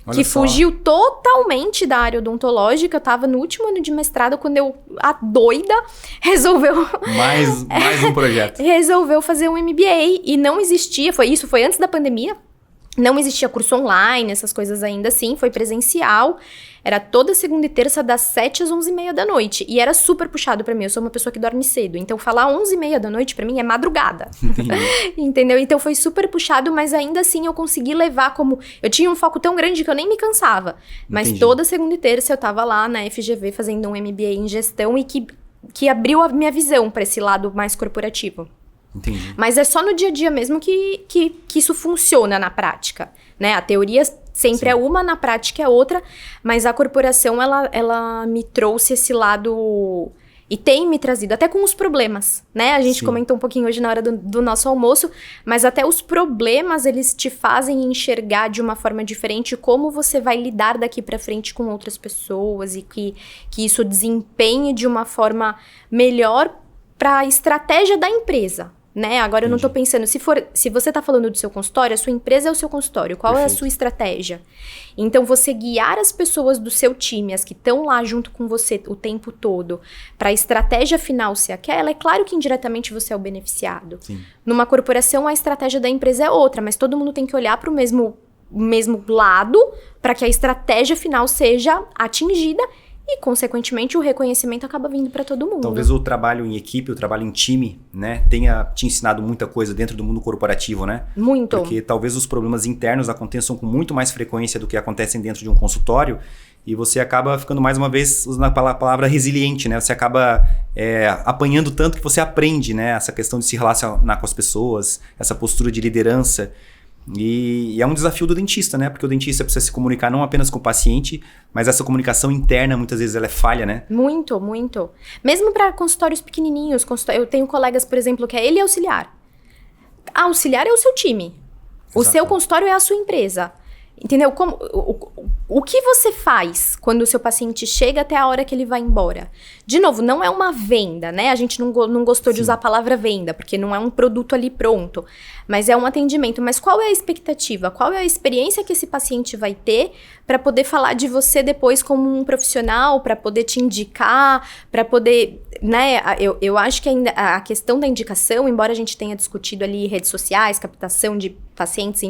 Olha que só. Fugiu totalmente da área odontológica. Eu tava no último ano de mestrado quando a doida resolveu... Mais um projeto. Resolveu fazer um MBA e não existia, foi antes da pandemia. Não existia curso online, essas coisas ainda assim, foi presencial. Era toda segunda e terça, das 7 às 11h30 da noite. E era super puxado pra mim, eu sou uma pessoa que dorme cedo. Então, falar 11h30 da noite pra mim é madrugada. Entendeu? Então, foi super puxado, mas ainda assim eu consegui levar como... Eu tinha um foco tão grande que eu nem me cansava. Mas toda segunda e terça eu tava lá na FGV fazendo um MBA em gestão e que abriu a minha visão pra esse lado mais corporativo. Entendi. Mas é só no dia a dia mesmo que isso funciona na prática, né? A teoria sempre é uma, na prática é outra, mas a corporação, ela me trouxe esse lado e tem me trazido, até com os problemas, né? A gente comentou um pouquinho hoje na hora do nosso almoço, mas até os problemas, eles te fazem enxergar de uma forma diferente como você vai lidar daqui pra frente com outras pessoas e que isso desempenhe de uma forma melhor para a estratégia da empresa. Né? Agora eu não tô pensando, se você tá falando do seu consultório, a sua empresa é o seu consultório, qual Perfeito. É a sua estratégia? Então, você guiar as pessoas do seu time, as que estão lá junto com você o tempo todo, para a estratégia final ser aquela, é claro que indiretamente você é o beneficiado. Sim. Numa corporação, a estratégia da empresa é outra, mas todo mundo tem que olhar para o mesmo mesmo lado para que a estratégia final seja atingida e, consequentemente, o reconhecimento acaba vindo para todo mundo. Talvez o trabalho em equipe, o trabalho em time, né, tenha te ensinado muita coisa dentro do mundo corporativo, né? Muito. Porque talvez os problemas internos aconteçam com muito mais frequência do que acontecem dentro de um consultório e você acaba ficando, mais uma vez, usando a palavra resiliente, né? Você acaba apanhando tanto que você aprende, né? Essa questão de se relacionar com as pessoas, essa postura de liderança. E é um desafio do dentista, né? Porque o dentista precisa se comunicar não apenas com o paciente, mas essa comunicação interna, muitas vezes, ela é falha, né? Muito, muito. Mesmo para consultórios pequenininhos. Eu tenho colegas, por exemplo, que ele é auxiliar. A auxiliar é o seu time. O seu consultório é a sua empresa. Entendeu? O que você faz quando o seu paciente chega até a hora que ele vai embora? De novo, não é uma venda, né? A gente não gostou de usar a palavra venda, porque não é um produto ali pronto. Mas é um atendimento. Mas qual é a expectativa? Qual é a experiência que esse paciente vai ter para poder falar de você depois como um profissional, para poder te indicar, para poder... né? Eu acho que ainda a questão da indicação, embora a gente tenha discutido ali redes sociais, captação de pacientes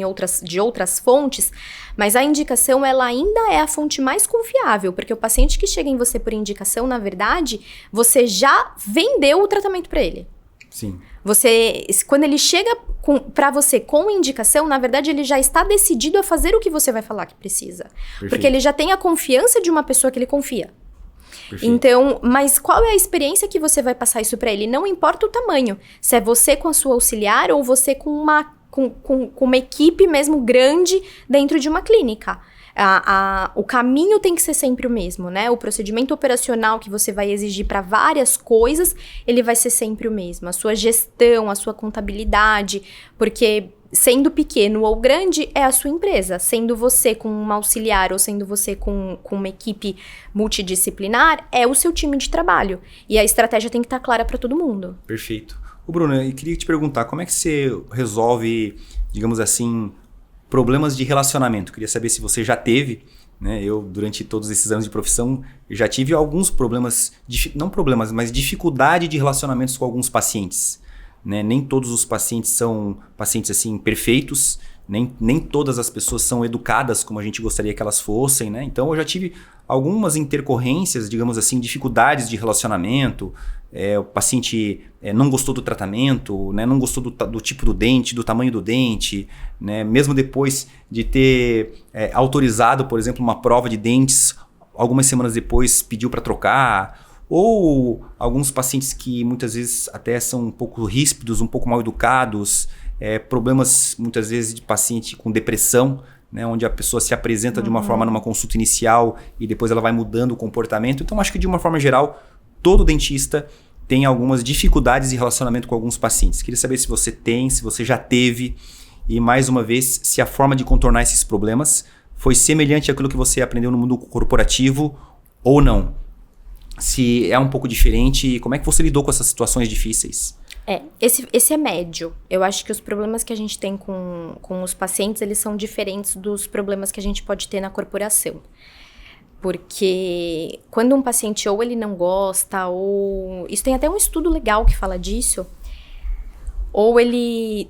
de outras fontes, mas a indicação, ela ainda é a fonte mais confiável, porque o paciente que chega em você por indicação, na verdade, você já vendeu o tratamento para ele. Sim. Quando ele chega para você com indicação, na verdade, ele já está decidido a fazer o que você vai falar que precisa. Perfeito. Porque ele já tem a confiança de uma pessoa que ele confia. Perfeito. Então, mas qual é a experiência que você vai passar isso para ele? Não importa o tamanho. Se é você com a sua auxiliar ou você com uma equipe mesmo grande dentro de uma clínica. O caminho tem que ser sempre o mesmo, né? O procedimento operacional que você vai exigir para várias coisas, ele vai ser sempre o mesmo. A sua gestão, a sua contabilidade, porque sendo pequeno ou grande, é a sua empresa. Sendo você com uma auxiliar ou sendo você com uma equipe multidisciplinar, é o seu time de trabalho. E a estratégia tem que estar clara para todo mundo. Perfeito. Bruno, eu queria te perguntar, como é que você resolve, digamos assim, problemas de relacionamento? Eu queria saber se você já teve, né? Eu, durante todos esses anos de profissão, já tive alguns problemas, não problemas, mas dificuldade de relacionamentos com alguns pacientes, né? Nem todos os pacientes são pacientes assim perfeitos, nem todas as pessoas são educadas como a gente gostaria que elas fossem, né? Então eu já tive algumas intercorrências, digamos assim, dificuldades de relacionamento. O paciente não gostou do tratamento, né? Não gostou do tipo do dente, do tamanho do dente, né? Mesmo depois de ter autorizado, por exemplo, uma prova de dentes, algumas semanas depois pediu para trocar. Ou alguns pacientes que muitas vezes até são um pouco ríspidos, um pouco mal educados, problemas muitas vezes de paciente com depressão, né, onde a pessoa se apresenta de uma forma numa consulta inicial e depois ela vai mudando o comportamento. Então acho que de uma forma geral, todo dentista tem algumas dificuldades de relacionamento com alguns pacientes. Queria saber se você tem, se você já teve e, mais uma vez, se a forma de contornar esses problemas foi semelhante àquilo que você aprendeu no mundo corporativo ou não. Se é um pouco diferente, como é que você lidou com essas situações difíceis? Esse é médio. Eu acho que os problemas que a gente tem com os pacientes, eles são diferentes dos problemas que a gente pode ter na corporação. Porque quando um paciente ou ele não gosta, ou... Isso tem até um estudo legal que fala disso. Ou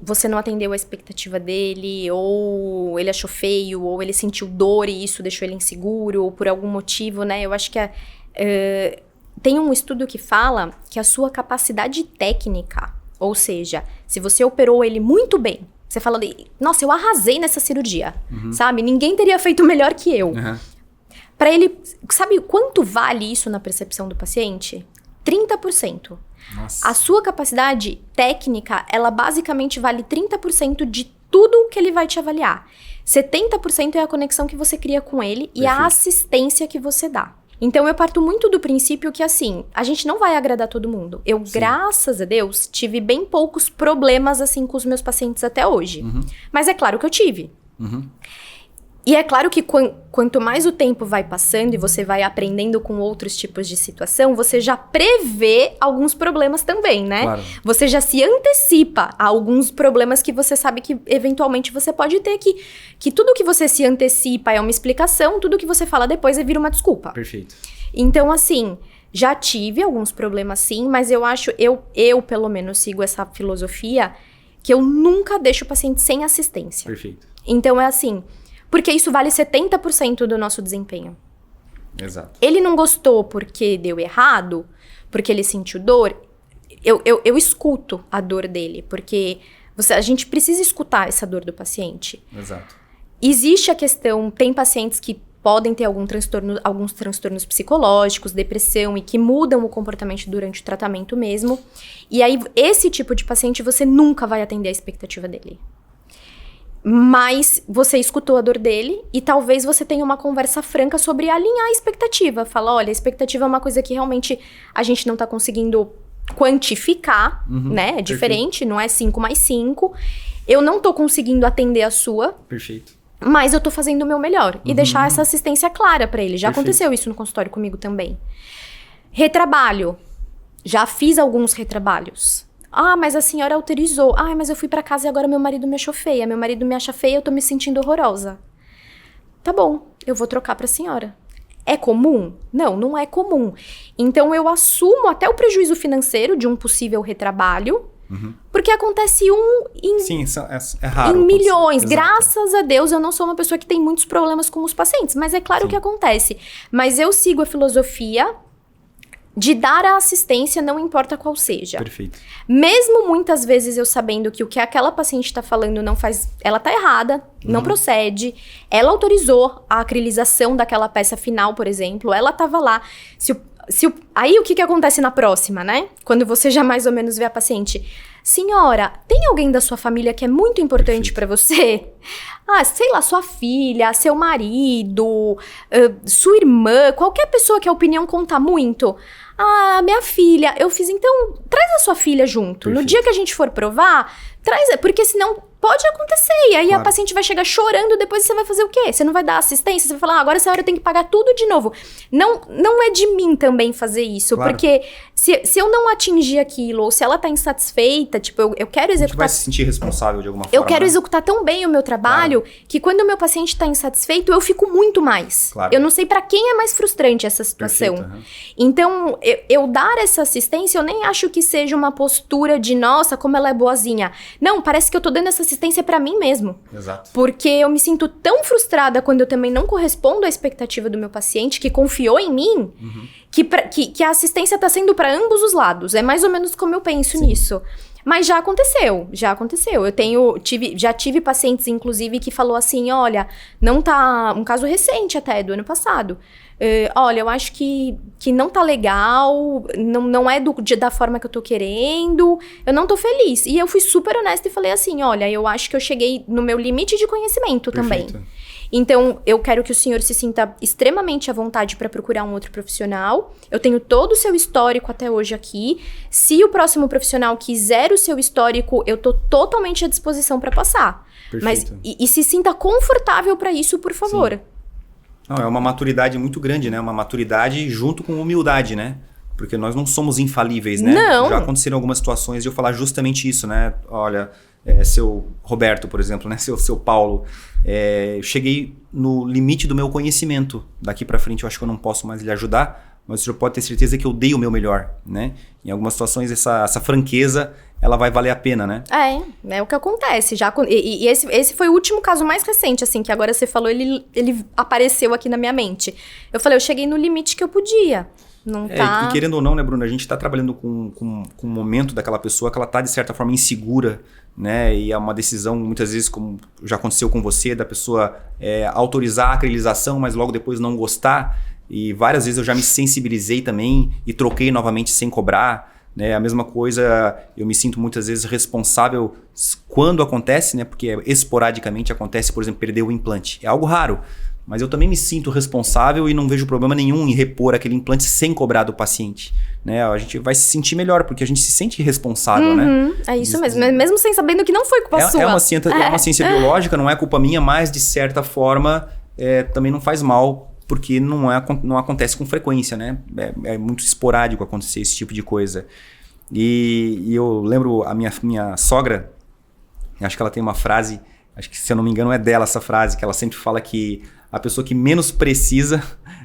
você não atendeu a expectativa dele, ou ele achou feio, ou ele sentiu dor e isso deixou ele inseguro, ou por algum motivo, né? Eu acho que tem um estudo que fala que a sua capacidade técnica, ou seja, se você operou ele muito bem, você fala, nossa, eu arrasei nessa cirurgia, sabe? Ninguém teria feito melhor que eu. Para ele, sabe quanto vale isso na percepção do paciente? 30%. Nossa. A sua capacidade técnica, ela basicamente vale 30% de tudo que ele vai te avaliar. 70% é a conexão que você cria com ele. Perfeito. E a assistência que você dá. Então, eu parto muito do princípio que, assim, a gente não vai agradar todo mundo. Eu, sim, graças a Deus, tive bem poucos problemas, assim, com os meus pacientes até hoje. Mas é claro que eu tive. E é claro que quanto mais o tempo vai passando e você vai aprendendo com outros tipos de situação, você já prevê alguns problemas também, né? Claro. Você já se antecipa a alguns problemas que você sabe que eventualmente você pode ter, que tudo que você se antecipa é uma explicação, tudo que você fala depois vira uma desculpa. Perfeito. Então, assim, já tive alguns problemas sim, mas eu acho, eu pelo menos sigo essa filosofia que eu nunca deixo o paciente sem assistência. Perfeito. Então, é assim... porque isso vale 70% do nosso desempenho. Exato. Ele não gostou porque deu errado, porque ele sentiu dor. Eu escuto a dor dele, porque a gente precisa escutar essa dor do paciente. Exato. Existe a questão, tem pacientes que podem ter alguns transtornos psicológicos, depressão, e que mudam o comportamento durante o tratamento mesmo. E aí, esse tipo de paciente, você nunca vai atender a expectativa dele. Mas você escutou a dor dele e talvez você tenha uma conversa franca sobre alinhar a expectativa. Fala, olha, a expectativa é uma coisa que realmente a gente não tá conseguindo quantificar, né? É diferente, não é 5 mais 5. Eu não tô conseguindo atender a sua. Perfeito. Mas eu tô fazendo o meu melhor. E deixar essa assistência clara pra ele. Já Perfeito. aconteceu isso no consultório comigo também. Retrabalho. Já fiz alguns retrabalhos. Ah, mas a senhora autorizou. Ah, mas eu fui pra casa e agora meu marido me achou feia. Meu marido me acha feia, eu tô me sentindo horrorosa. Tá bom, eu vou trocar pra senhora. É comum? Não, não é comum. Então eu assumo até o prejuízo financeiro de um possível retrabalho. Porque acontece Sim, é raro. em milhões. Exato. Graças a Deus, eu não sou uma pessoa que tem muitos problemas com os pacientes. Mas é claro que acontece. Mas eu sigo a filosofia de dar a assistência, não importa qual seja. Perfeito. Mesmo muitas vezes eu sabendo que o que aquela paciente tá falando não faz... Ela tá errada, não procede. Ela autorizou a acrilização daquela peça final, por exemplo. Ela tava lá. Aí o que acontece na próxima, né? Quando você já mais ou menos vê a paciente. Senhora, tem alguém da sua família que é muito importante pra você? Ah, sei lá, sua filha, seu marido, sua irmã, qualquer pessoa que a opinião conta muito. Ah, minha filha, eu fiz, então, traz a sua filha junto. Perfeito. No dia que a gente for provar, traz, porque senão pode acontecer. E aí a paciente vai chegar chorando, depois você vai fazer o quê? Você não vai dar assistência, você vai falar, agora essa hora eu tenho que pagar tudo de novo. Não é de mim também fazer isso, porque se eu não atingir aquilo, ou se ela tá insatisfeita, tipo, eu quero executar... A gente vai se sentir responsável de alguma forma. Eu quero executar tão bem o meu trabalho que quando o meu paciente tá insatisfeito, eu fico muito mais. Claro. Eu não sei pra quem é mais frustrante essa situação. Perfeito, Então, eu dar essa assistência, eu nem acho que seja uma postura de, nossa, como ela é boazinha. Não, parece que eu tô dando essa assistência pra mim mesmo. Exato. Porque eu me sinto tão frustrada quando eu também não correspondo à expectativa do meu paciente, que confiou em mim, que a assistência tá sendo pra ambos os lados. É mais ou menos como eu penso nisso. Mas já aconteceu. Já tive pacientes, inclusive, que falou assim, olha, não tá... Um caso recente até, do ano passado. Olha, eu acho que não tá legal, não é da forma que eu tô querendo, eu não tô feliz. E eu fui super honesta e falei assim, olha, eu acho que eu cheguei no meu limite de conhecimento também. Então, eu quero que o senhor se sinta extremamente à vontade para procurar um outro profissional. Eu tenho todo o seu histórico até hoje aqui. Se o próximo profissional quiser o seu histórico, eu tô totalmente à disposição para passar. Perfeito. Mas, e se sinta confortável para isso, por favor. Sim. Não, é uma maturidade muito grande, né? Uma maturidade junto com humildade, né? Porque nós não somos infalíveis, né? Não. Já aconteceram algumas situações de eu falar justamente isso, né? Olha, seu Roberto, por exemplo, né? Seu Paulo, eu cheguei no limite do meu conhecimento. Daqui pra frente eu acho que eu não posso mais lhe ajudar, mas o senhor pode ter certeza que eu dei o meu melhor, né? Em algumas situações essa franqueza, ela vai valer a pena, né? É o que acontece. E esse foi o último caso mais recente, assim, que agora você falou, ele apareceu aqui na minha mente. Eu falei, eu cheguei no limite que eu podia. Não tá... E querendo ou não, né, Bruna, a gente tá trabalhando com um momento daquela pessoa que ela tá, de certa forma, insegura, né? E é uma decisão, muitas vezes, como já aconteceu com você, da pessoa autorizar a acrilização, mas logo depois não gostar. E várias vezes eu já me sensibilizei também e troquei novamente sem cobrar. Né? A mesma coisa, eu me sinto muitas vezes responsável quando acontece, né? Porque esporadicamente acontece, por exemplo, perder o implante. É algo raro, mas eu também me sinto responsável e não vejo problema nenhum em repor aquele implante sem cobrar do paciente. Né? A gente vai se sentir melhor, porque a gente se sente responsável, né? É isso mesmo, mesmo sem sabendo que não foi culpa sua. É uma ciência biológica, não é culpa minha, mas de certa forma também não faz mal, porque não acontece com frequência, né? É muito esporádico acontecer esse tipo de coisa. E eu lembro a minha sogra, acho que ela tem uma frase, acho que se eu não me engano é dela essa frase, que ela sempre fala que a pessoa que menos precisa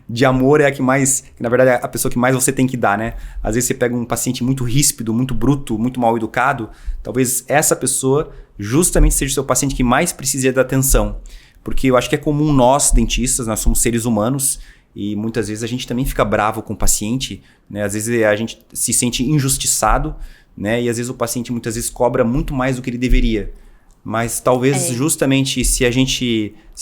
de amor é a que mais, que na verdade é a pessoa que mais você tem que dar, né? Às vezes você pega um paciente muito ríspido, muito bruto, muito mal educado, talvez essa pessoa justamente seja o seu paciente que mais precisa da atenção. Porque eu acho que é comum nós, dentistas, nós somos seres humanos e muitas vezes a gente também fica bravo com o paciente, né? Às vezes a gente se sente injustiçado, né? E às vezes o paciente muitas vezes cobra muito mais do que ele deveria. Mas talvez justamente se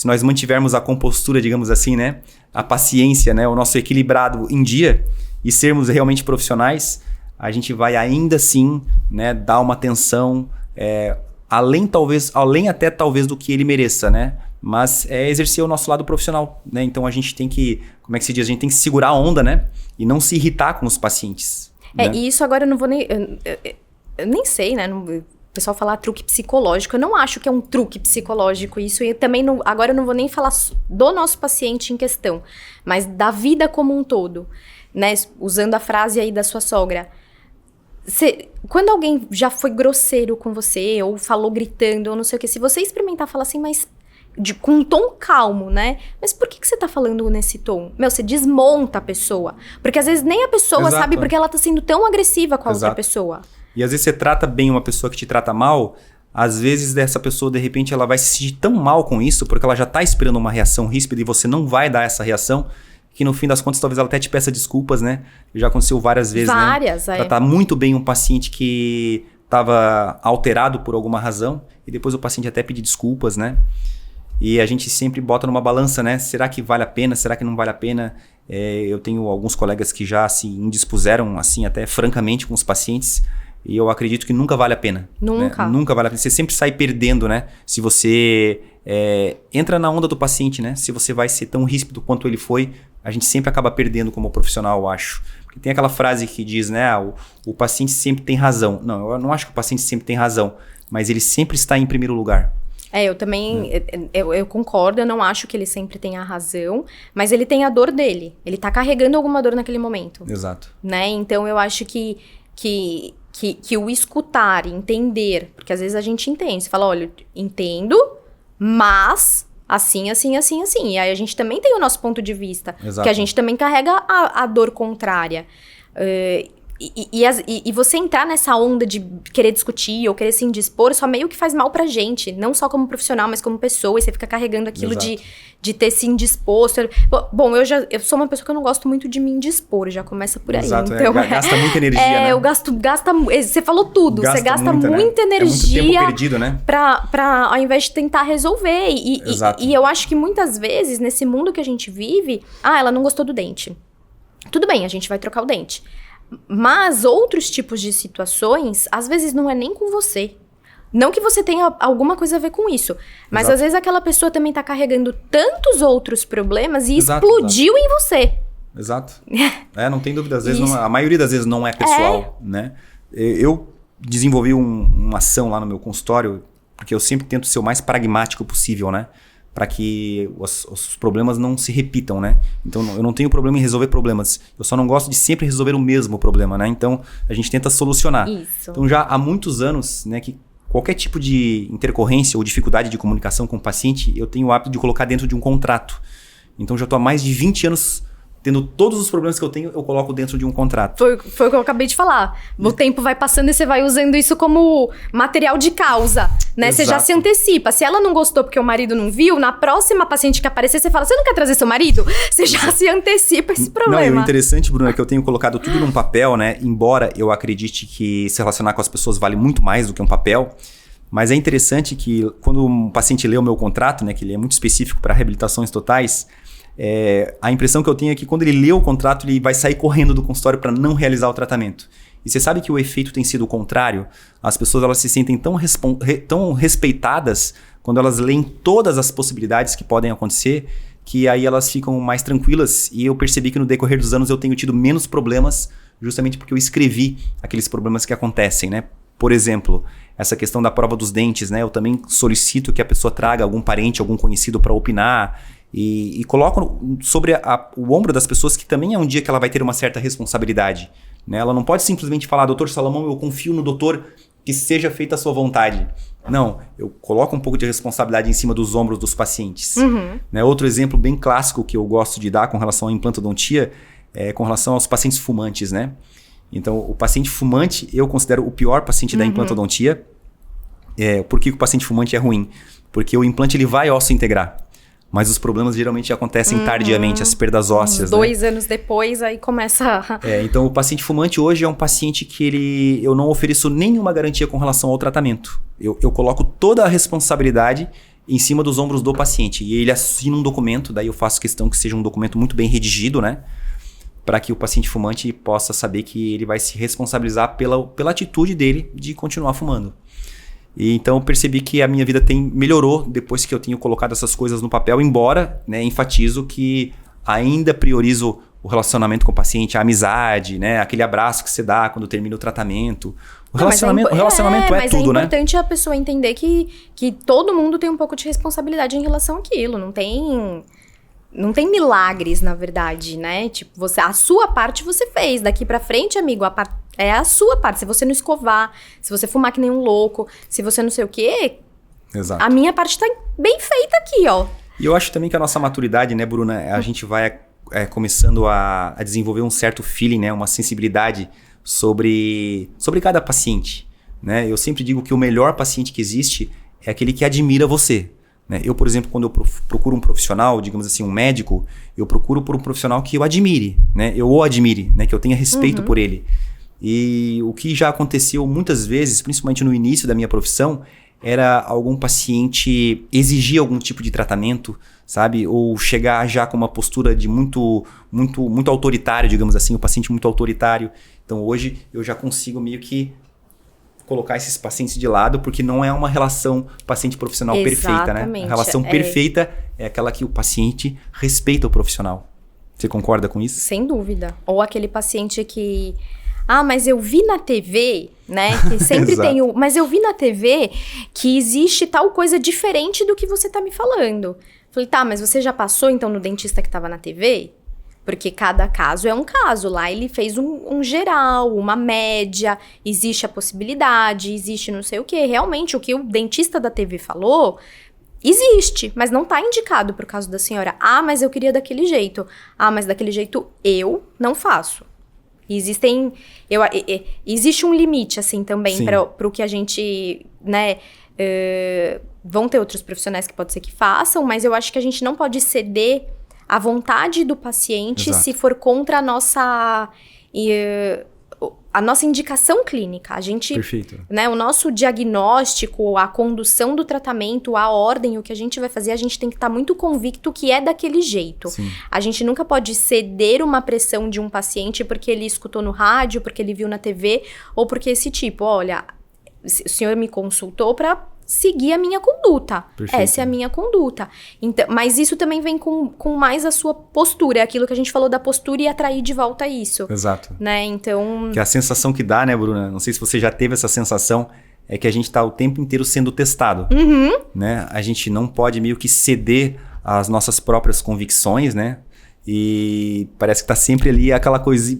nós mantivermos a compostura, digamos assim, né? A paciência, né? O nosso equilibrado em dia e sermos realmente profissionais, a gente vai ainda assim, né? Dar uma atenção além até talvez do que ele mereça, né? Mas é exercer o nosso lado profissional, né? Então a gente tem que, como é que se diz? A gente tem que segurar a onda, né? E não se irritar com os pacientes. Né? E isso agora eu não vou nem... Eu nem sei, né? O pessoal fala truque psicológico. Eu não acho que é um truque psicológico isso. E também, agora eu não vou nem falar do nosso paciente em questão, mas da vida como um todo, né? Usando a frase aí da sua sogra. Quando alguém já foi grosseiro com você, ou falou gritando, ou não sei o que, se você experimentar falar assim, mas... com um tom calmo, né? Mas por que você tá falando nesse tom? Você desmonta a pessoa. Porque às vezes nem a pessoa sabe porque ela tá sendo tão agressiva com a outra pessoa. E às vezes você trata bem uma pessoa que te trata mal, às vezes dessa pessoa, de repente, ela vai se sentir tão mal com isso, porque ela já tá esperando uma reação ríspida e você não vai dar essa reação, que no fim das contas talvez ela até te peça desculpas, né? Já aconteceu várias vezes, né? Tratar muito bem um paciente que tava alterado por alguma razão e depois o paciente até pedir desculpas, né? E a gente sempre bota numa balança, né? Será que vale a pena? Será que não vale a pena? Eu tenho alguns colegas que já se indispuseram, assim, até francamente com os pacientes. E eu acredito que nunca vale a pena. Nunca. Né? Nunca vale a pena. Você sempre sai perdendo, né? Se você entra na onda do paciente, né? Se você vai ser tão ríspido quanto ele foi, a gente sempre acaba perdendo como profissional, eu acho. Porque tem aquela frase que diz, né? O paciente sempre tem razão. Não, eu não acho que o paciente sempre tem razão. Mas ele sempre está em primeiro lugar. Eu também, eu concordo, eu não acho que ele sempre tenha razão, mas ele tem a dor dele. Ele tá carregando alguma dor naquele momento. Exato. Né? Então, eu acho que o escutar, entender, porque às vezes a gente entende. Você fala, olha, entendo, mas assim, assim, assim, assim. E aí a gente também tem o nosso ponto de vista, Exato. que a gente também carrega a dor contrária. E você entrar nessa onda de querer discutir ou querer se indispor só meio que faz mal pra gente. Não só como profissional, mas como pessoa. E você fica carregando aquilo de ter se indisposto. Bom, eu sou uma pessoa que eu não gosto muito de me indispor. Já começa por aí. Exato, então, gasta muita energia, né? Eu gasta... Você falou tudo. Você gasta muita energia. É muito tempo perdido, né? Pra, ao invés de tentar resolver. E eu acho que muitas vezes, nesse mundo que a gente vive... ela não gostou do dente. Tudo bem, a gente vai trocar o dente. Mas outros tipos de situações, às vezes não é nem com você. Não que você tenha alguma coisa a ver com isso. Mas às vezes aquela pessoa também tá carregando tantos outros problemas e explodiu em você. Exato. Não tem dúvida. Às vezes a maioria das vezes não é pessoal, né? Eu desenvolvi uma ação lá no meu consultório, porque eu sempre tento ser o mais pragmático possível, né? Para que os problemas não se repitam, né? Então, eu não tenho problema em resolver problemas. Eu só não gosto de sempre resolver o mesmo problema, né? Então, a gente tenta solucionar. Isso. Então, já há muitos anos, né, que qualquer tipo de intercorrência ou dificuldade de comunicação com o paciente, eu tenho o hábito de colocar dentro de um contrato. Então, já estou há mais de 20 anos... Tendo todos os problemas que eu tenho, eu coloco dentro de um contrato. Foi o que eu acabei de falar. O tempo vai passando e você vai usando isso como material de causa, né? Exato. Você já se antecipa. Se ela não gostou porque o marido não viu, na próxima paciente que aparecer, você fala, você não quer trazer seu marido? Você já se antecipa esse problema. Não, e o interessante, Bruno, é que eu tenho colocado tudo num papel, né? Embora eu acredite que se relacionar com as pessoas vale muito mais do que um papel, mas é interessante que quando um paciente lê o meu contrato, né? Que ele é muito específico para reabilitações totais... a impressão que eu tenho é que quando ele lê o contrato, ele vai sair correndo do consultório para não realizar o tratamento. E você sabe que o efeito tem sido o contrário? As pessoas elas se sentem tão respeitadas quando elas leem todas as possibilidades que podem acontecer, que aí elas ficam mais tranquilas. E eu percebi que no decorrer dos anos eu tenho tido menos problemas, justamente porque eu escrevi aqueles problemas que acontecem, né? Por exemplo, essa questão da prova dos dentes, né? Eu também solicito que a pessoa traga algum parente, algum conhecido para opinar. E coloco sobre o ombro das pessoas que também é um dia que ela vai ter uma certa responsabilidade. Né? Ela não pode simplesmente falar, doutor Salomão, eu confio no doutor que seja feita a sua vontade. Não, eu coloco um pouco de responsabilidade em cima dos ombros dos pacientes. Uhum. Né? Outro exemplo bem clássico que eu gosto de dar com relação à implantodontia é com relação aos pacientes fumantes. Né? Então, o paciente fumante eu considero o pior paciente da implantodontia. Por que o paciente fumante é ruim? Porque o implante ele vai osso integrar. mas os problemas geralmente acontecem tardiamente, as perdas ósseas, 2 anos depois, aí começa... Então o paciente fumante hoje é um paciente que eu não ofereço nenhuma garantia com relação ao tratamento. Eu coloco toda a responsabilidade em cima dos ombros do paciente. E ele assina um documento, daí eu faço questão que seja um documento muito bem redigido, né? Para que o paciente fumante possa saber que ele vai se responsabilizar pela atitude dele de continuar fumando. E então eu percebi que a minha vida melhorou depois que eu tenho colocado essas coisas no papel, embora, né, enfatizo que ainda priorizo o relacionamento com o paciente, a amizade, né, aquele abraço que você dá quando termina o tratamento. O relacionamento é tudo, né? Mas é importante a pessoa entender que todo mundo tem um pouco de responsabilidade em relação àquilo. Não tem milagres, na verdade, né? Tipo, a sua parte você fez. Daqui pra frente, amigo, é a sua parte. Se você não escovar, se você fumar que nem um louco, se você não sei o quê... Exato. A minha parte tá bem feita aqui, ó. E eu acho também que a nossa maturidade, né, Bruna? A gente vai começando a desenvolver um certo feeling, né? Uma sensibilidade sobre cada paciente, né? Eu sempre digo que o melhor paciente que existe é aquele que admira você. Eu, por exemplo, quando eu procuro um profissional, digamos assim, um médico, eu procuro por um profissional que eu admire, né? Eu o admire, né? Que eu tenha respeito por ele. E o que já aconteceu muitas vezes, principalmente no início da minha profissão, era algum paciente exigir algum tipo de tratamento, sabe? Ou chegar já com uma postura de muito autoritário, digamos assim, o paciente muito autoritário. Então hoje eu já consigo meio que colocar esses pacientes de lado, porque não é uma relação paciente-profissional perfeita, né? A relação perfeita é aquela que o paciente respeita o profissional. Você concorda com isso? Sem dúvida. Ou aquele paciente que... mas eu vi na TV, né? Que sempre tem mas eu vi na TV que existe tal coisa diferente do que você tá me falando. Falei, mas você já passou então no dentista que tava na TV? Porque cada caso é um caso. Lá ele fez um geral, uma média, existe a possibilidade, existe não sei o quê. Realmente, o que o dentista da TV falou, existe, mas não tá indicado pro caso da senhora. Mas eu queria daquele jeito. Mas daquele jeito eu não faço. Existe um limite, assim, também pro que a gente, né... vão ter outros profissionais que pode ser que façam, mas eu acho que a gente não pode ceder à vontade do paciente se for contra a nossa indicação clínica. A gente, né, o nosso diagnóstico, a condução do tratamento, a ordem, o que a gente vai fazer, a gente tem que estar muito convicto que é daquele jeito. Sim. A gente nunca pode ceder uma pressão de um paciente porque ele escutou no rádio, porque ele viu na TV, ou porque esse tipo, olha, o senhor me consultou para seguir a minha conduta. Perfeito. Essa é a minha conduta. Então, mas isso também vem com mais a sua postura, aquilo que a gente falou da postura e atrair de volta isso. Exato. Né? Então... Que a sensação que dá, né, Bruna? Não sei se você já teve essa sensação, é que a gente tá o tempo inteiro sendo testado. Né? A gente não pode meio que ceder às nossas próprias convicções, né? E parece que tá sempre ali aquela coisa,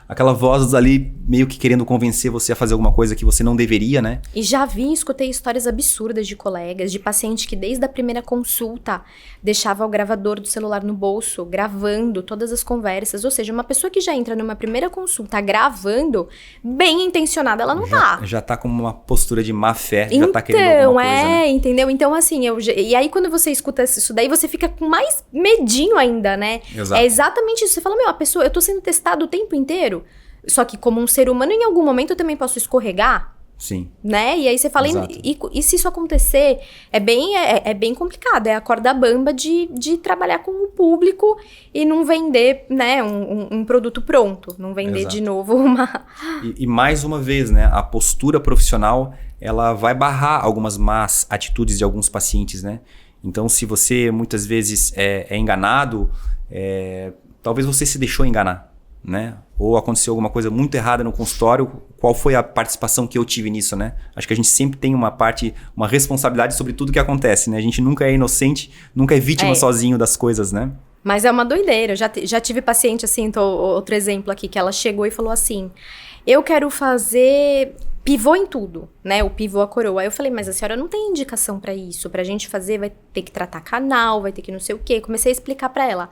aquela voz ali meio que querendo convencer você a fazer alguma coisa que você não deveria, né? E já escutei histórias absurdas de colegas, de paciente que desde a primeira consulta deixava o gravador do celular no bolso, gravando todas as conversas. Ou seja, uma pessoa que já entra numa primeira consulta gravando, bem intencionada, ela não tá. Já tá com uma postura de má fé, já tá querendo alguma coisa, né? Entendeu? Então, assim, e aí quando você escuta isso daí, você fica com mais medinho ainda, né? Exato. É exatamente isso. Você fala, a pessoa, eu tô sendo testado o tempo inteiro, só que como um ser humano, em algum momento eu também posso escorregar. Sim. Né? E aí você fala, e se isso acontecer, é bem complicado, é a corda bamba de trabalhar com o público e não vender, né, um produto pronto, não vender de novo uma... E mais uma vez, né, a postura profissional, ela vai barrar algumas más atitudes de alguns pacientes, né? Então, se você muitas vezes é enganado, talvez você se deixou enganar, né? Ou aconteceu alguma coisa muito errada no consultório, qual foi a participação que eu tive nisso, né? Acho que a gente sempre tem uma responsabilidade sobre tudo que acontece, né? A gente nunca é inocente, nunca é vítima sozinho das coisas, né? Mas é uma doideira. Eu já tive paciente, assim, outro exemplo aqui, que ela chegou e falou assim, eu quero fazer pivô em tudo, né? O pivô, a coroa. Aí eu falei, mas a senhora não tem indicação pra isso. Pra gente fazer, vai ter que tratar canal, vai ter que não sei o quê. Comecei a explicar pra ela.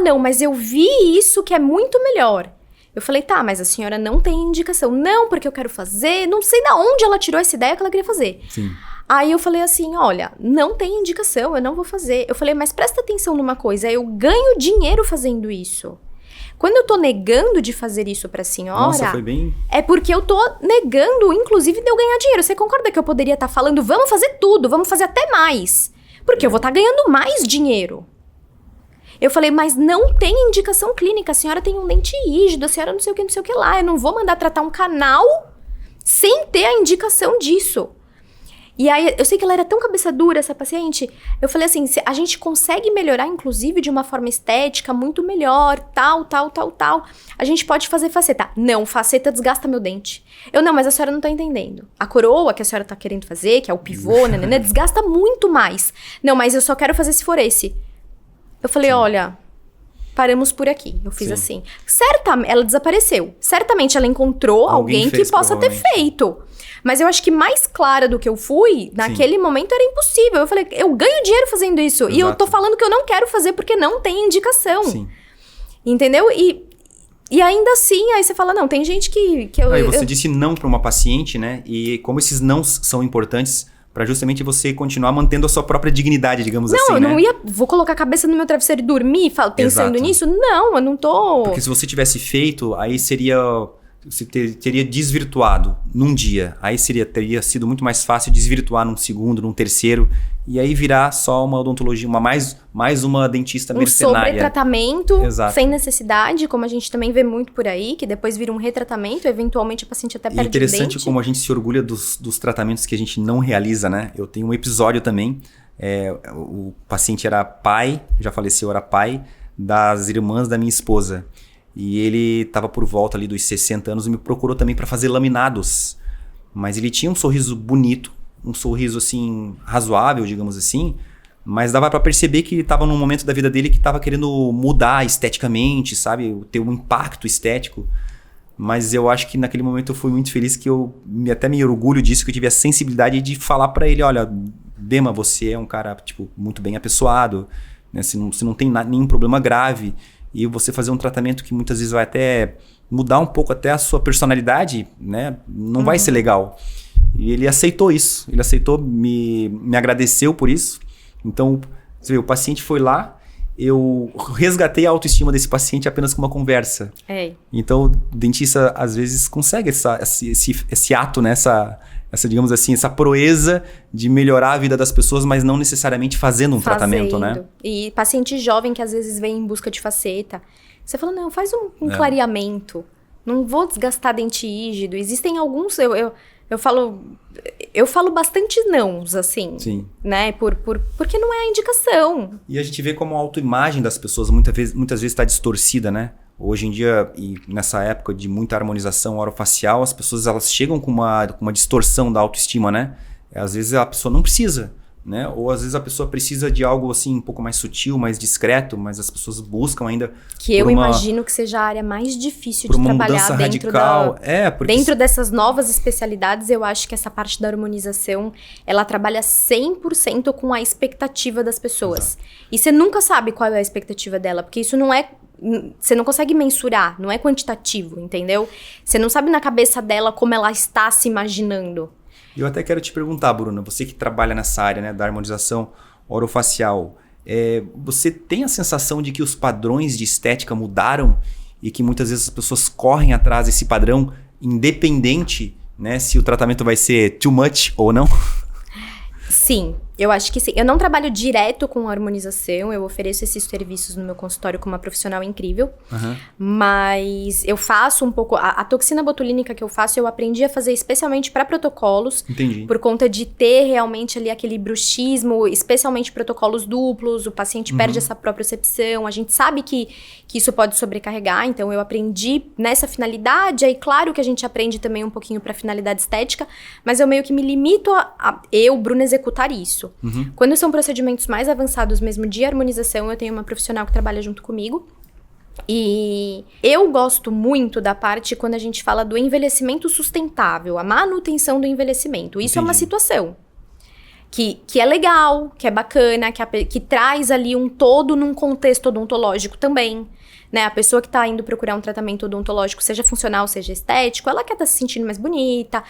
Não, mas eu vi isso que é muito melhor. Eu falei, mas a senhora não tem indicação. Não, porque eu quero fazer. Não sei de onde ela tirou essa ideia que ela queria fazer. Sim. Aí eu falei assim, olha, não tem indicação, eu não vou fazer. Eu falei, mas presta atenção numa coisa, eu ganho dinheiro fazendo isso. Quando eu tô negando de fazer isso pra senhora... Nossa, foi bem... É porque eu tô negando, inclusive, de eu ganhar dinheiro. Você concorda que eu poderia estar falando, vamos fazer tudo, vamos fazer até mais? Porque eu vou estar ganhando mais dinheiro. Eu falei, mas não tem indicação clínica, a senhora tem um dente rígido, a senhora não sei o que lá. Eu não vou mandar tratar um canal sem ter a indicação disso. E aí, eu sei que ela era tão cabeça dura, essa paciente. Eu falei assim, a gente consegue melhorar, inclusive, de uma forma estética muito melhor, tal. A gente pode fazer faceta. Não, faceta desgasta meu dente. Não, mas a senhora não tá entendendo. A coroa que a senhora tá querendo fazer, que é o pivô, né, desgasta muito mais. Não, mas eu só quero fazer se for esse. Eu falei, olha, paramos por aqui. Eu fiz assim. Ela desapareceu. Certamente ela encontrou alguém que possa ter feito. Mas eu acho que mais clara do que eu fui, naquele momento era impossível. Eu falei, eu ganho dinheiro fazendo isso. Exato. E eu tô falando que eu não quero fazer porque não tem indicação. Sim. Entendeu? E ainda assim, aí você fala, não, tem gente que Aí você disse não pra uma paciente, né? E como esses nãos são importantes pra justamente você continuar mantendo a sua própria dignidade, digamos assim, né? Não, eu não vou colocar a cabeça no meu travesseiro e dormir pensando nisso. Não, eu não tô... Porque se você tivesse feito, aí seria... Você teria desvirtuado num dia. Aí teria sido muito mais fácil desvirtuar num segundo, num terceiro. E aí virar só uma odontologia, mais uma dentista mercenária. Um sobretratamento sem necessidade, como a gente também vê muito por aí, que depois vira um retratamento, eventualmente a paciente até perde o dente. É interessante como a gente se orgulha dos tratamentos que a gente não realiza, né? Eu tenho um episódio também, o paciente era pai, já faleceu, era pai das irmãs da minha esposa. E ele estava por volta ali dos 60 anos e me procurou também para fazer laminados. Mas ele tinha um sorriso bonito, um sorriso assim razoável, digamos assim. Mas dava para perceber que ele estava num momento da vida dele que estava querendo mudar esteticamente, sabe? Ter um impacto estético. Mas eu acho que naquele momento eu fui muito feliz que eu até me orgulho disso, que eu tive a sensibilidade de falar para ele, olha, Dema, você é um cara tipo, muito bem apessoado, né? Você não tem nenhum problema grave. E você fazer um tratamento que muitas vezes vai até mudar um pouco até a sua personalidade, né? Não vai ser legal. E ele aceitou isso. Ele aceitou, me agradeceu por isso. Então, você vê, o paciente foi lá, eu resgatei a autoestima desse paciente apenas com uma conversa. Então, o dentista, às vezes, consegue esse ato, né? Essa, digamos assim, essa proeza de melhorar a vida das pessoas, mas não necessariamente fazendo um tratamento, né? E paciente jovem que às vezes vem em busca de faceta, você fala, não, faz um clareamento, não vou desgastar dente rígido. Existem alguns, eu falo bastante nãos, assim, né? Porque não é a indicação. E a gente vê como a autoimagem das pessoas muitas vezes está distorcida, né? Hoje em dia, e nessa época de muita harmonização orofacial, as pessoas elas chegam com uma distorção da autoestima, né? Às vezes a pessoa não precisa, né? Ou às vezes a pessoa precisa de algo assim um pouco mais sutil, mais discreto, mas as pessoas buscam ainda... Que eu imagino que seja a área mais difícil de trabalhar dentro dessas novas especialidades. Eu acho que essa parte da harmonização, ela trabalha 100% com a expectativa das pessoas. Exato. E você nunca sabe qual é a expectativa dela, porque isso não é... Você não consegue mensurar, não é quantitativo, entendeu? Você não sabe na cabeça dela como ela está se imaginando. Eu até quero te perguntar, Bruna, você que trabalha nessa área, né, da harmonização orofacial, você tem a sensação de que os padrões de estética mudaram e que muitas vezes as pessoas correm atrás desse padrão, independente, né, se o tratamento vai ser too much ou não? Sim, eu acho que sim. Eu não trabalho direto com harmonização, eu ofereço esses serviços no meu consultório com uma profissional incrível, mas eu faço um pouco... A toxina botulínica que eu faço, eu aprendi a fazer especialmente para protocolos. Entendi. Por conta de ter realmente ali aquele bruxismo, especialmente protocolos duplos, o paciente perde essa propriocepção, a gente sabe que isso pode sobrecarregar, então eu aprendi nessa finalidade, aí claro que a gente aprende também um pouquinho para finalidade estética, mas eu meio que me limito eu, Bruna, executar isso. Quando são procedimentos mais avançados mesmo de harmonização, eu tenho uma profissional que trabalha junto comigo. E eu gosto muito da parte quando a gente fala do envelhecimento sustentável, a manutenção do envelhecimento. Isso é uma situação que é legal, que é bacana, que traz ali um todo num contexto odontológico também, né? A pessoa que tá indo procurar um tratamento odontológico, seja funcional, seja estético, ela quer estar se sentindo mais bonita,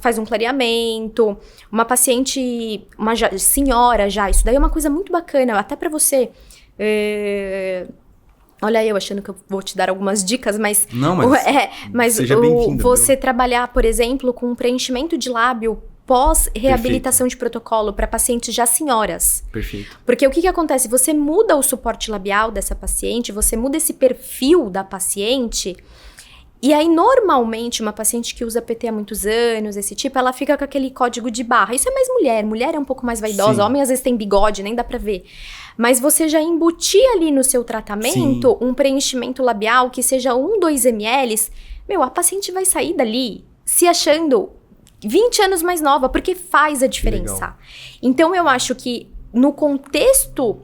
faz um clareamento, uma paciente, senhora já, isso daí é uma coisa muito bacana, até pra você... Olha eu achando que eu vou te dar algumas dicas, mas... Não, mas seja bem-vinda. Você trabalhar, por exemplo, com um preenchimento de lábio pós-reabilitação de protocolo para pacientes já senhoras. Perfeito. Porque o que acontece? Você muda o suporte labial dessa paciente, você muda esse perfil da paciente... E aí, normalmente, uma paciente que usa PT há muitos anos, esse tipo, ela fica com aquele código de barra. Isso é mais mulher. Mulher é um pouco mais vaidosa. Sim. Homem, às vezes, tem bigode, nem dá pra ver. Mas você já embutir ali no seu tratamento um preenchimento labial que seja 2 ml. A paciente vai sair dali se achando 20 anos mais nova, porque faz a diferença. Legal. Então, eu acho que no contexto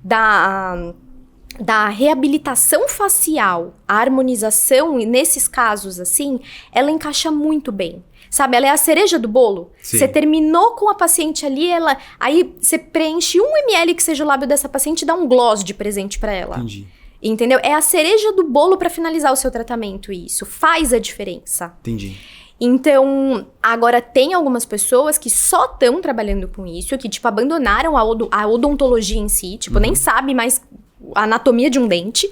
da reabilitação facial, a harmonização, e nesses casos, assim, ela encaixa muito bem. Sabe, ela é a cereja do bolo. Você terminou com a paciente ali, aí você preenche 1 ml que seja o lábio dessa paciente e dá um gloss de presente pra ela. Entendi. Entendeu? É a cereja do bolo pra finalizar o seu tratamento, isso. Faz a diferença. Entendi. Então, agora tem algumas pessoas que só estão trabalhando com isso, que, tipo, abandonaram a odontologia em si, tipo, nem sabe mais a anatomia de um dente,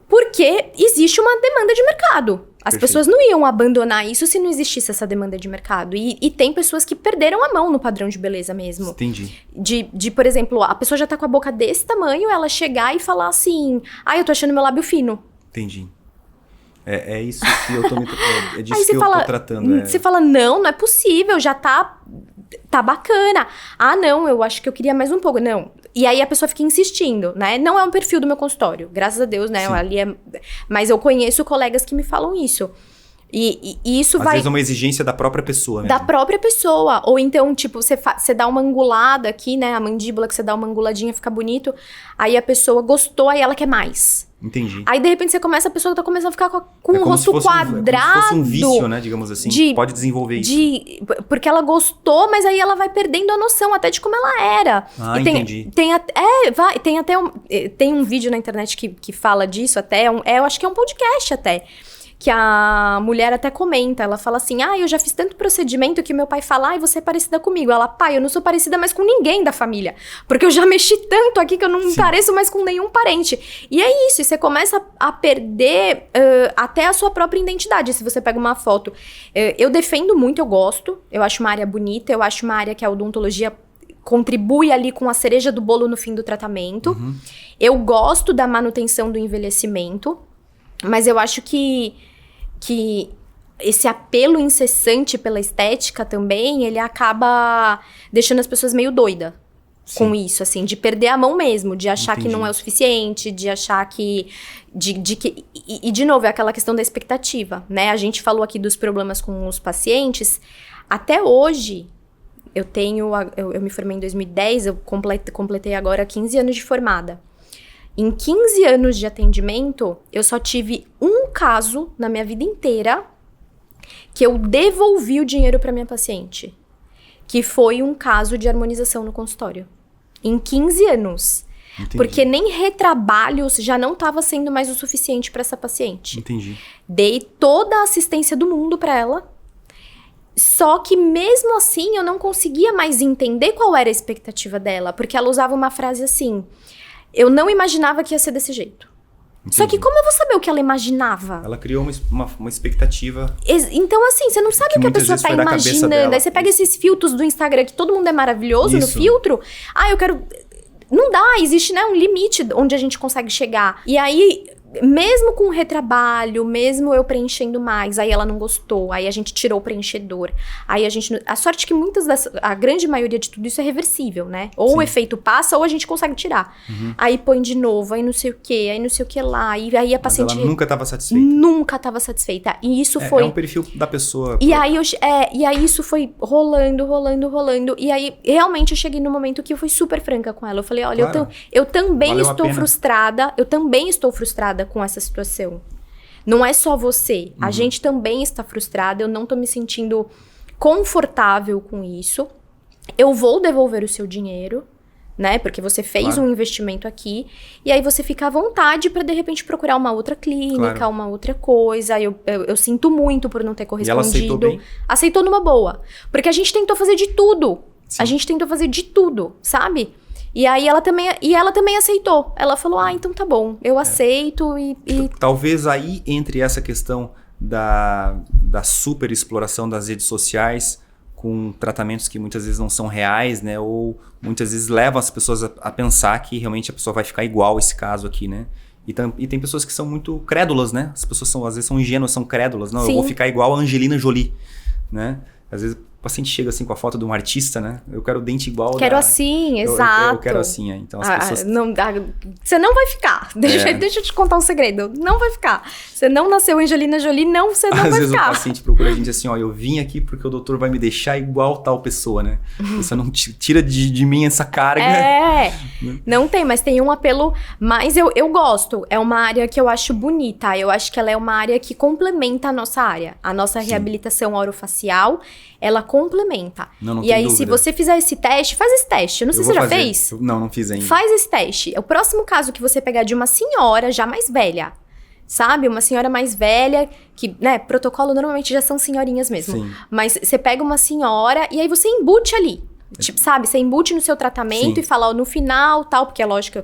porque existe uma demanda de mercado. As pessoas não iam abandonar isso se não existisse essa demanda de mercado. E tem pessoas que perderam a mão no padrão de beleza mesmo. Entendi. De, por exemplo, a pessoa já tá com a boca desse tamanho, ela chegar e falar assim, eu tô achando meu lábio fino. Entendi. É isso que eu tô é disso aí que eu tô tratando. Você fala, não é possível, já tá bacana. Não, eu acho que eu queria mais um pouco. Não. E aí a pessoa fica insistindo, né? Não é um perfil do meu consultório, graças a Deus, né? Ali mas eu conheço colegas que me falam isso. E isso Às vezes é uma exigência da própria pessoa mesmo. Da própria pessoa. Ou então, tipo, você dá uma angulada aqui, né? A mandíbula que você dá uma anguladinha, fica bonito. Aí a pessoa gostou, aí ela quer mais. Entendi. Aí, de repente, a pessoa tá começando a ficar com o rosto quadrado. É como se fosse um vício, né? Digamos assim. Pode desenvolver isso. Porque ela gostou, mas aí ela vai perdendo a noção até de como ela era. Entendi. Tem um vídeo na internet que fala disso até. Eu acho que é um podcast até. Que a mulher até comenta, ela fala assim, eu já fiz tanto procedimento que meu pai fala, você é parecida comigo. Ela, pai, eu não sou parecida mais com ninguém da família, porque eu já mexi tanto aqui que eu não pareço mais com nenhum parente. E é isso, e você começa a perder até a sua própria identidade, se você pega uma foto. Eu defendo muito, eu gosto, eu acho uma área bonita, eu acho uma área que a odontologia contribui ali com a cereja do bolo no fim do tratamento. Eu gosto da manutenção do envelhecimento, mas eu acho que esse apelo incessante pela estética também, ele acaba deixando as pessoas meio doidas com isso, assim, de perder a mão mesmo, de achar que não é o suficiente, de achar que... E, de novo, é aquela questão da expectativa, né? A gente falou aqui dos problemas com os pacientes. Até hoje, eu me formei em 2010, eu completei agora 15 anos de formada. Em 15 anos de atendimento, eu só tive um caso na minha vida inteira que eu devolvi o dinheiro para minha paciente. Que foi um caso de harmonização no consultório. Em 15 anos. Entendi. Porque nem retrabalhos já não estava sendo mais o suficiente para essa paciente. Entendi. Dei toda a assistência do mundo para ela. Só que mesmo assim, eu não conseguia mais entender qual era a expectativa dela. Porque ela usava uma frase assim... Eu não imaginava que ia ser desse jeito. Entendi. Só que como eu vou saber o que ela imaginava? Ela criou uma expectativa. Então, assim, você não sabe o que a pessoa tá imaginando. Aí você pega esses filtros do Instagram, que todo mundo é maravilhoso no filtro. Eu quero... Não dá, existe, né, um limite onde a gente consegue chegar. E aí... Mesmo com retrabalho, mesmo eu preenchendo mais, aí ela não gostou, aí a gente tirou o preenchedor, aí a gente... A sorte é que a grande maioria de tudo isso é reversível, né? Ou o efeito passa, ou a gente consegue tirar. Aí põe de novo, aí não sei o que lá, e aí a paciente... Mas ela nunca estava satisfeita. Nunca estava satisfeita, e isso foi... É um perfil da pessoa. E aí isso foi rolando, e aí realmente eu cheguei no momento que eu fui super franca com ela. Eu falei, olha, claro, eu também estou frustrada com essa situação. Não é só você. A gente também está frustrada. Eu não tô me sentindo confortável com isso. Eu vou devolver o seu dinheiro, né? Porque você fez Claro. um investimento aqui, e aí você fica à vontade pra de repente procurar uma outra clínica, Claro. uma outra coisa. Eu sinto muito por não ter E correspondido. ela aceitou bem? Aceitou numa boa. Porque a gente tentou fazer de tudo. Sim. A gente tentou fazer de tudo, sabe? E aí ela também aceitou. Ela falou, então tá bom, eu aceito e... Talvez aí entre essa questão da super exploração das redes sociais com tratamentos que muitas vezes não são reais, né? Ou muitas vezes levam as pessoas a pensar que realmente a pessoa vai ficar igual esse caso aqui, né? E tem pessoas que são muito crédulas, né? As pessoas às vezes são ingênuas, são crédulas. Não, Sim. eu vou ficar igual a Angelina Jolie, né? Às vezes o paciente chega assim com a foto de um artista, né? Eu quero o dente igual Quero assim, exato. Eu quero assim, então as pessoas... Você não vai ficar. Deixa eu te contar um segredo. Não vai ficar. Você não nasceu Angelina Jolie, você não Às vai vezes ficar. o paciente procura a gente assim, eu vim aqui porque o doutor vai me deixar igual tal pessoa, né? Você não tira de mim essa carga. Não tem, mas tem um apelo, mas eu gosto. É uma área que eu acho bonita. Eu acho que ela é uma área que complementa a nossa área. A nossa reabilitação orofacial, ela complementa. Não e tem aí, dúvida. se você fizer esse teste, faz esse teste. Eu não sei se você já fez. Não fiz ainda. Faz esse teste. O próximo caso que você pegar de uma senhora já mais velha, sabe? Uma senhora mais velha, que, né, protocolo normalmente já são senhorinhas mesmo. Sim. Mas você pega uma senhora e aí você embute ali. Tipo, sabe? Você embute no seu tratamento Sim. e fala, no final, tal, porque é lógico,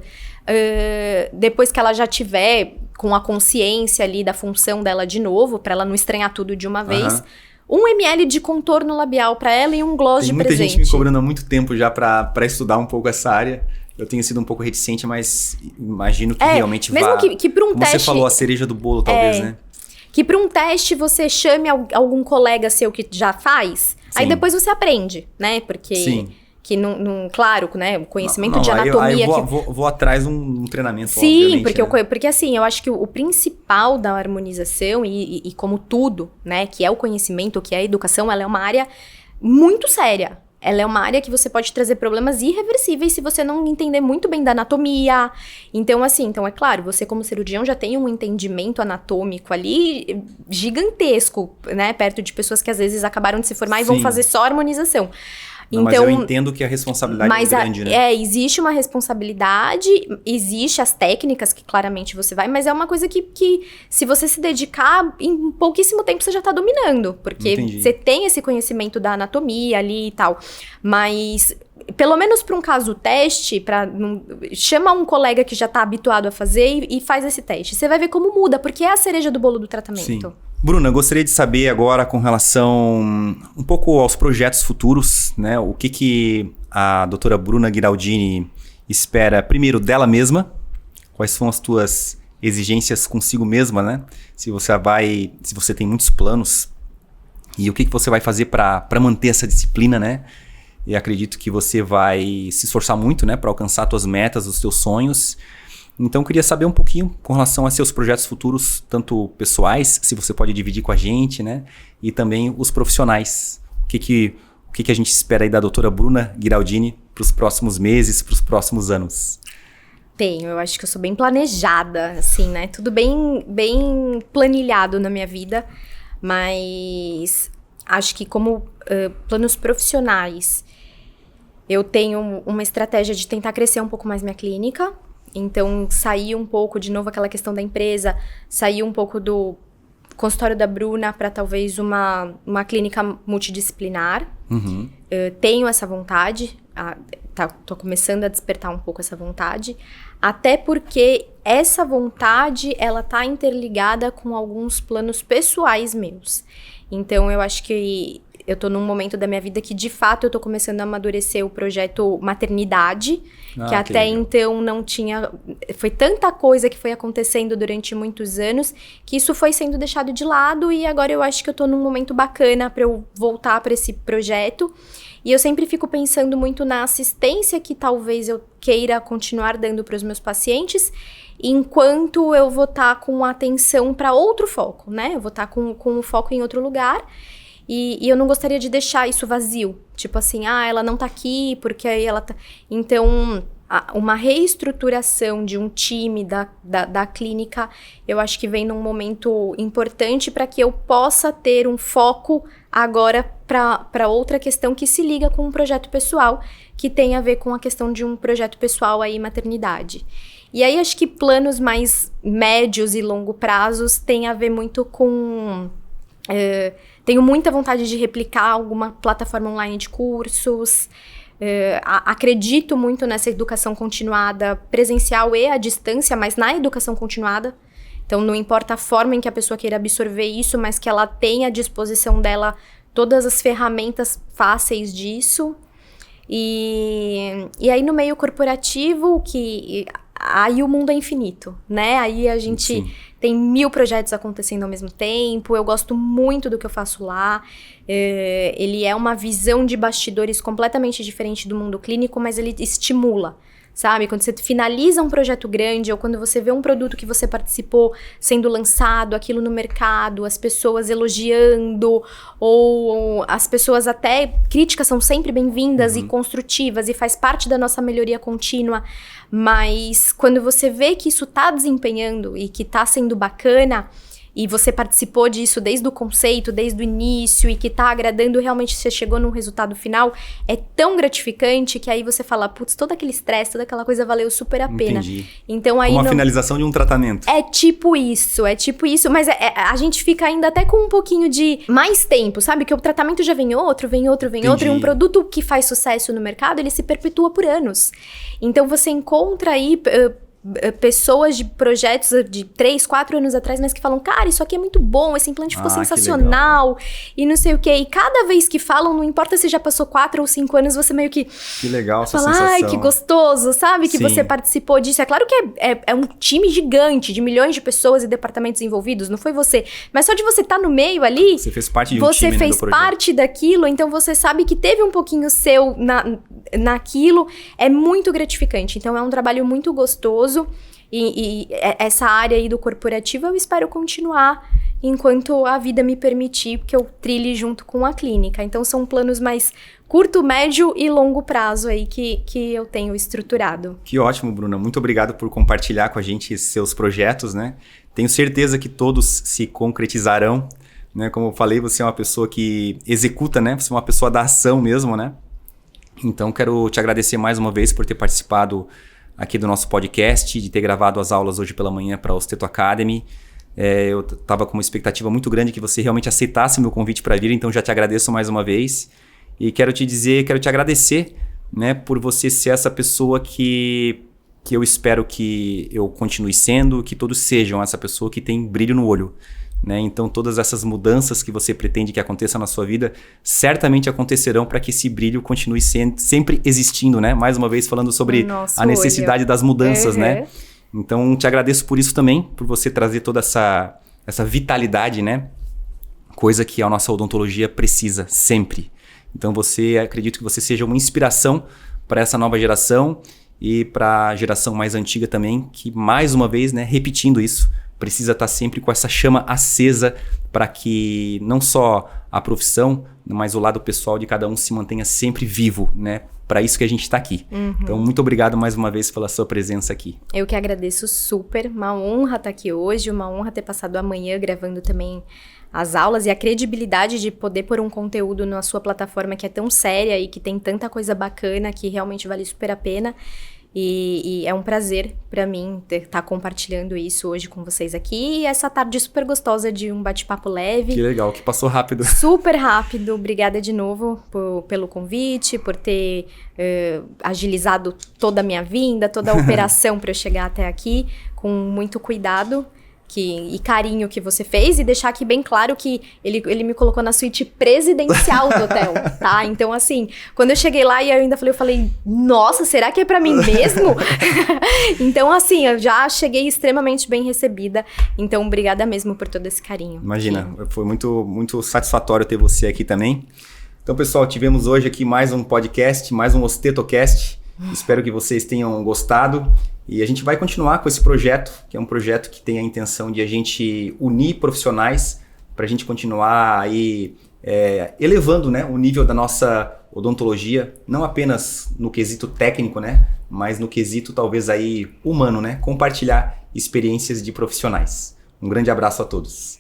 depois que ela já tiver com a consciência ali da função dela de novo, pra ela não estranhar tudo de uma vez, 1 ml de contorno labial pra ela e um gloss de presente. Tem muita gente me cobrando há muito tempo já pra estudar um pouco essa área. Eu tenho sido um pouco reticente, mas imagino que realmente mesmo que pra um como teste, você falou, a cereja do bolo, talvez, né? Que pra um teste você chame algum colega seu que já faz, aí Sim. depois você aprende, né? Porque... Sim. Que não, claro, né? O conhecimento de anatomia... Aí eu vou atrás de um treinamento, Sim, obviamente, porque assim, eu acho que o principal da harmonização, e como tudo, né? Que é o conhecimento, que é a educação, ela é uma área muito séria. Ela é uma área que você pode trazer problemas irreversíveis se você não entender muito bem da anatomia. Então, assim, é claro, você como cirurgião já tem um entendimento anatômico ali gigantesco, né? Perto de pessoas que às vezes acabaram de se formar e vão Sim. fazer só harmonização. Não, mas eu entendo que a responsabilidade é grande, né? Existe uma responsabilidade, existe as técnicas que claramente você vai, mas é uma coisa que se você se dedicar, em pouquíssimo tempo você já tá dominando, porque Entendi. você tem esse conhecimento da anatomia ali e tal, mas... Pelo menos para um caso teste, chama um colega que já tá habituado a fazer e faz esse teste. Você vai ver como muda, porque é a cereja do bolo do tratamento. Sim. Bruna, gostaria de saber agora com relação um pouco aos projetos futuros, né? O que a doutora Bruna Ghiraldini espera, primeiro, dela mesma, quais são as tuas exigências consigo mesma, né? Se você tem muitos planos e o que você vai fazer para manter essa disciplina, né? E acredito que você vai se esforçar muito, né, para alcançar suas metas, os seus sonhos. Então, eu queria saber um pouquinho com relação a seus projetos futuros, tanto pessoais, se você pode dividir com a gente, né, e também os profissionais. O que a gente espera aí da doutora Bruna Ghiraldini para os próximos meses, para os próximos anos? Eu acho que eu sou bem planejada, assim, né? Tudo bem planilhado na minha vida, mas acho que como planos profissionais, eu tenho uma estratégia de tentar crescer um pouco mais minha clínica. Então, sair um pouco, de novo, aquela questão da empresa, sair um pouco do consultório da Bruna para talvez uma clínica multidisciplinar. Uhum. Tenho essa vontade, tô começando a despertar um pouco essa vontade, até porque essa vontade, ela tá interligada com alguns planos pessoais meus. Então, eu acho que eu tô num momento da minha vida que, de fato, eu tô começando a amadurecer o projeto maternidade, que até legal. então não tinha... Foi tanta coisa que foi acontecendo durante muitos anos, que isso foi sendo deixado de lado, e agora eu acho que eu tô num momento bacana pra eu voltar pra esse projeto. E eu sempre fico pensando muito na assistência que talvez eu queira continuar dando pros meus pacientes, enquanto eu vou estar com atenção para outro foco, né? Eu vou estar com o foco em outro lugar. E eu não gostaria de deixar isso vazio. Tipo assim, ela não tá aqui porque aí ela tá... Então, uma reestruturação de um time da clínica, eu acho que vem num momento importante para que eu possa ter um foco agora para outra questão que se liga com um projeto pessoal, que tem a ver com a questão de um projeto pessoal aí, maternidade. E aí acho que planos mais médios e longo prazos tem a ver muito com... tenho muita vontade de replicar alguma plataforma online de cursos. Acredito muito nessa educação continuada presencial e à distância, mas na educação continuada. Então não importa a forma em que a pessoa queira absorver isso, mas que ela tenha à disposição dela todas as ferramentas fáceis disso. E aí no meio corporativo, aí o mundo é infinito, né? Aí a gente Sim. tem 1000 projetos acontecendo ao mesmo tempo. Eu gosto muito do que eu faço lá. Ele é uma visão de bastidores completamente diferente do mundo clínico, mas ele estimula, sabe? Quando você finaliza um projeto grande ou quando você vê um produto que você participou sendo lançado, aquilo no mercado, as pessoas elogiando, ou as pessoas até... Críticas são sempre bem-vindas e construtivas e faz parte da nossa melhoria contínua, mas quando você vê que isso tá desempenhando e que tá sendo bacana... E você participou disso desde o conceito, desde o início, e que tá agradando, realmente você chegou num resultado final, é tão gratificante que aí você fala, putz, todo aquele estresse, toda aquela coisa valeu super a pena. Entendi. Então aí... Como a finalização de um tratamento. É tipo isso, mas a gente fica ainda até com um pouquinho de mais tempo, sabe? Que o tratamento já vem outro, e um produto que faz sucesso no mercado, ele se perpetua por anos. Então você encontra aí... pessoas de projetos de 3, 4 anos atrás, mas que falam, cara, isso aqui é muito bom, esse implante ficou sensacional, e não sei o quê. E cada vez que falam, não importa se já passou 4 ou 5 anos, você meio que... Que legal essa fala, sensação. ai, que gostoso, sabe? Que Sim. você participou disso. É claro que é um time gigante, de milhões de pessoas e departamentos envolvidos, não foi você. Mas só de você estar no meio ali... Você fez parte de um time, Você fez parte daquilo, então você sabe que teve um pouquinho seu naquilo. É muito gratificante. Então é um trabalho muito gostoso. E essa área aí do corporativo eu espero continuar enquanto a vida me permitir que eu trilhe junto com a clínica. Então são planos mais curto, médio e longo prazo aí que eu tenho estruturado. Que ótimo, Bruna. Muito obrigado por compartilhar com a gente seus projetos, né? Tenho certeza que todos se concretizarão, né? Como eu falei, você é uma pessoa que executa, né? Você é uma pessoa da ação mesmo, né? Então quero te agradecer mais uma vez por ter participado aqui do nosso podcast, de ter gravado as aulas hoje pela manhã para a Osteto Academy. Eu estava com uma expectativa muito grande que você realmente aceitasse o meu convite para vir, então já te agradeço mais uma vez. E quero te agradecer, né, por você ser essa pessoa que eu espero que eu continue sendo, que todos sejam essa pessoa que tem brilho no olho. Né? Então todas essas mudanças que você pretende que aconteçam na sua vida certamente acontecerão para que esse brilho continue sempre existindo, né? Mais uma vez falando sobre a necessidade das mudanças, né? Então te agradeço por isso também, por você trazer toda essa vitalidade, né? Coisa que a nossa odontologia precisa sempre. Então acredito que você seja uma inspiração para essa nova geração e para a geração mais antiga também, que mais uma vez, né, repetindo isso, precisa estar sempre com essa chama acesa para que não só a profissão, mas o lado pessoal de cada um se mantenha sempre vivo, né? Para isso que a gente está aqui. Então, muito obrigado mais uma vez pela sua presença aqui. Eu que agradeço super, uma honra estar aqui hoje, uma honra ter passado a manhã gravando também as aulas e a credibilidade de poder pôr um conteúdo na sua plataforma que é tão séria e que tem tanta coisa bacana que realmente vale super a pena. E é um prazer para mim estar compartilhando isso hoje com vocês aqui. E essa tarde super gostosa de um bate-papo leve. Que legal, que passou rápido. Super rápido. Obrigada de novo pelo convite, por ter agilizado toda a minha vinda, toda a operação para eu chegar até aqui com muito cuidado. E carinho que você fez, e deixar aqui bem claro que ele me colocou na suíte presidencial do hotel, tá? Então, assim, quando eu cheguei lá e eu falei, nossa, será que é pra mim mesmo? Então, assim, eu já cheguei extremamente bem recebida, então, obrigada mesmo por todo esse carinho. Imagina, foi muito, muito satisfatório ter você aqui também. Então, pessoal, tivemos hoje aqui mais um podcast, mais um OstetoCast. Espero que vocês tenham gostado. E a gente vai continuar com esse projeto, que é um projeto que tem a intenção de a gente unir profissionais para a gente continuar aí elevando, né, o nível da nossa odontologia, não apenas no quesito técnico, né, mas no quesito talvez aí humano, né, compartilhar experiências de profissionais. Um grande abraço a todos.